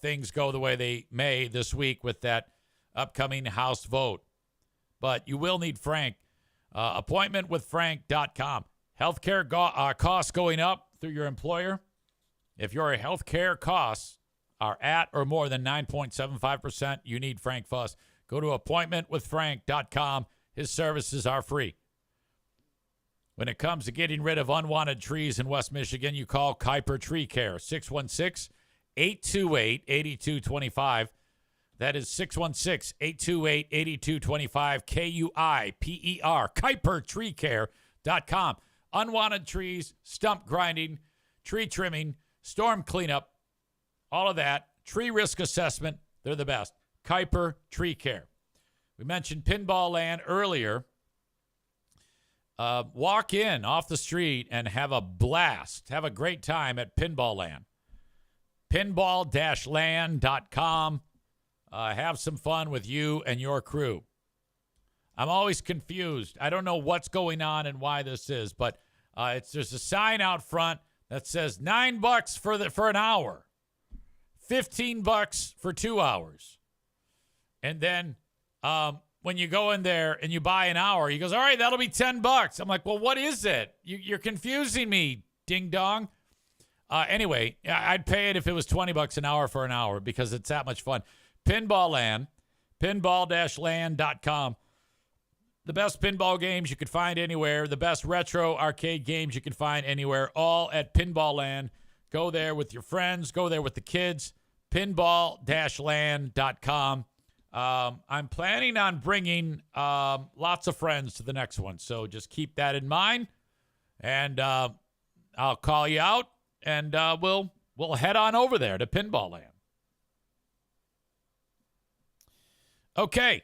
things go the way they may this week with that upcoming House vote. But you will need Frank. Appointmentwithfrank.com. Healthcare costs going up through your employer. If your healthcare costs are at or more than 9.75%, you need Frank Fuss. Go to appointmentwithfrank.com. His services are free. When it comes to getting rid of unwanted trees in West Michigan, you call Kuiper Tree Care, 616-828-8225. That is 616-828-8225, K-U-I-P-E-R, KuiperTreeCare.com. Unwanted trees, stump grinding, tree trimming, storm cleanup, all of that. Tree risk assessment, they're the best. Kuiper Tree Care. We mentioned Pinball Land earlier. Walk in off the street and have a blast. Have a great time at Pinball Land. pinball-land.com. Have some fun with you and your crew. I'm always confused. I don't know what's going on and why this is, but there's a sign out front that says $9 for an hour, $15 for 2 hours. And then when you go in there and you buy an hour, he goes, all right, that'll be $10. I'm like, well, what is it? You're confusing me, ding dong. Anyway, I'd pay it if it was $20 an hour for an hour because it's that much fun. Pinball Land, pinball-land.com. The best pinball games you can find anywhere. The best retro arcade games you can find anywhere. All at Pinball Land. Go there with your friends. Go there with the kids. Pinball-land.com. I'm planning on bringing lots of friends to the next one. So just keep that in mind. And I'll call you out. And we'll head on over there to Pinball Land. Okay.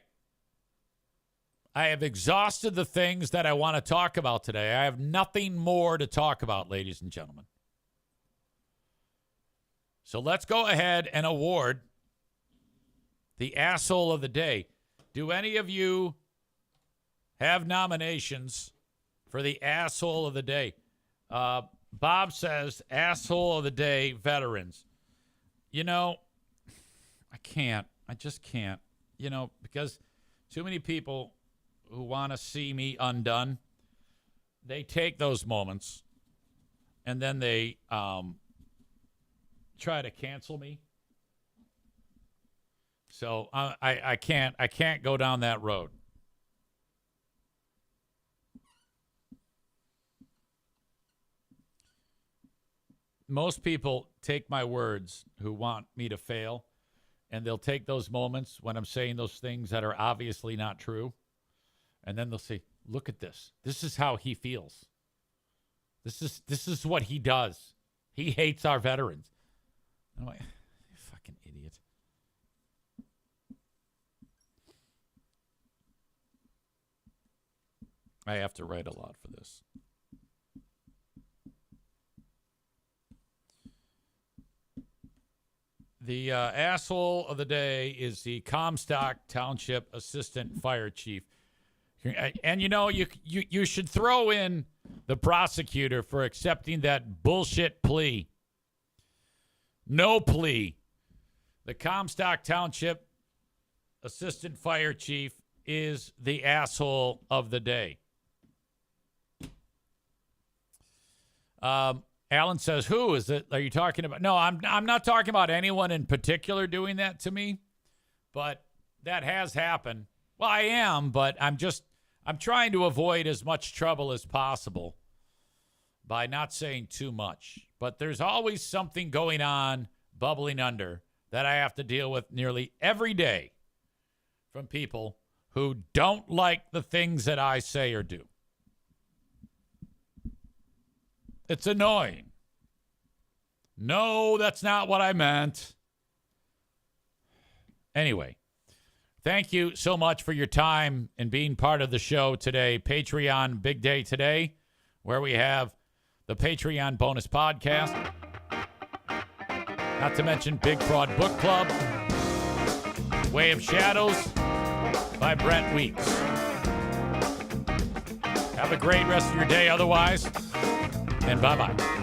I have exhausted the things that I want to talk about today. I have nothing more to talk about, ladies and gentlemen. So let's go ahead and award the asshole of the day. Do any of you have nominations for the asshole of the day? Bob says, asshole of the day, veterans. You know, I just can't, because too many people who want to see me undone, they take those moments and then they try to cancel me. So I can't go down that road. Most people take my words who want me to fail, and they'll take those moments when I'm saying those things that are obviously not true, and then they'll say, look at this. This is how he feels. This is what he does. He hates our veterans. I'm like, you fucking idiot. I have to write a lot for this. The asshole of the day is the Comstock Township Assistant Fire Chief. And, you should throw in the prosecutor for accepting that bullshit plea. No plea. The Comstock Township Assistant Fire Chief is the asshole of the day. Alan says, who is it? Are you talking about? No, I'm not talking about anyone in particular doing that to me, but that has happened. Well, I am, but I'm trying to avoid as much trouble as possible by not saying too much. But there's always something going on, bubbling under, that I have to deal with nearly every day from people who don't like the things that I say or do. It's annoying. No, that's not what I meant. Anyway, thank you so much for your time and being part of the show today. Patreon Big Day today, where we have the Patreon bonus podcast. Not to mention Big Fraud Book Club, Way of Shadows by Brent Weeks. Have a great rest of your day otherwise. And bye-bye.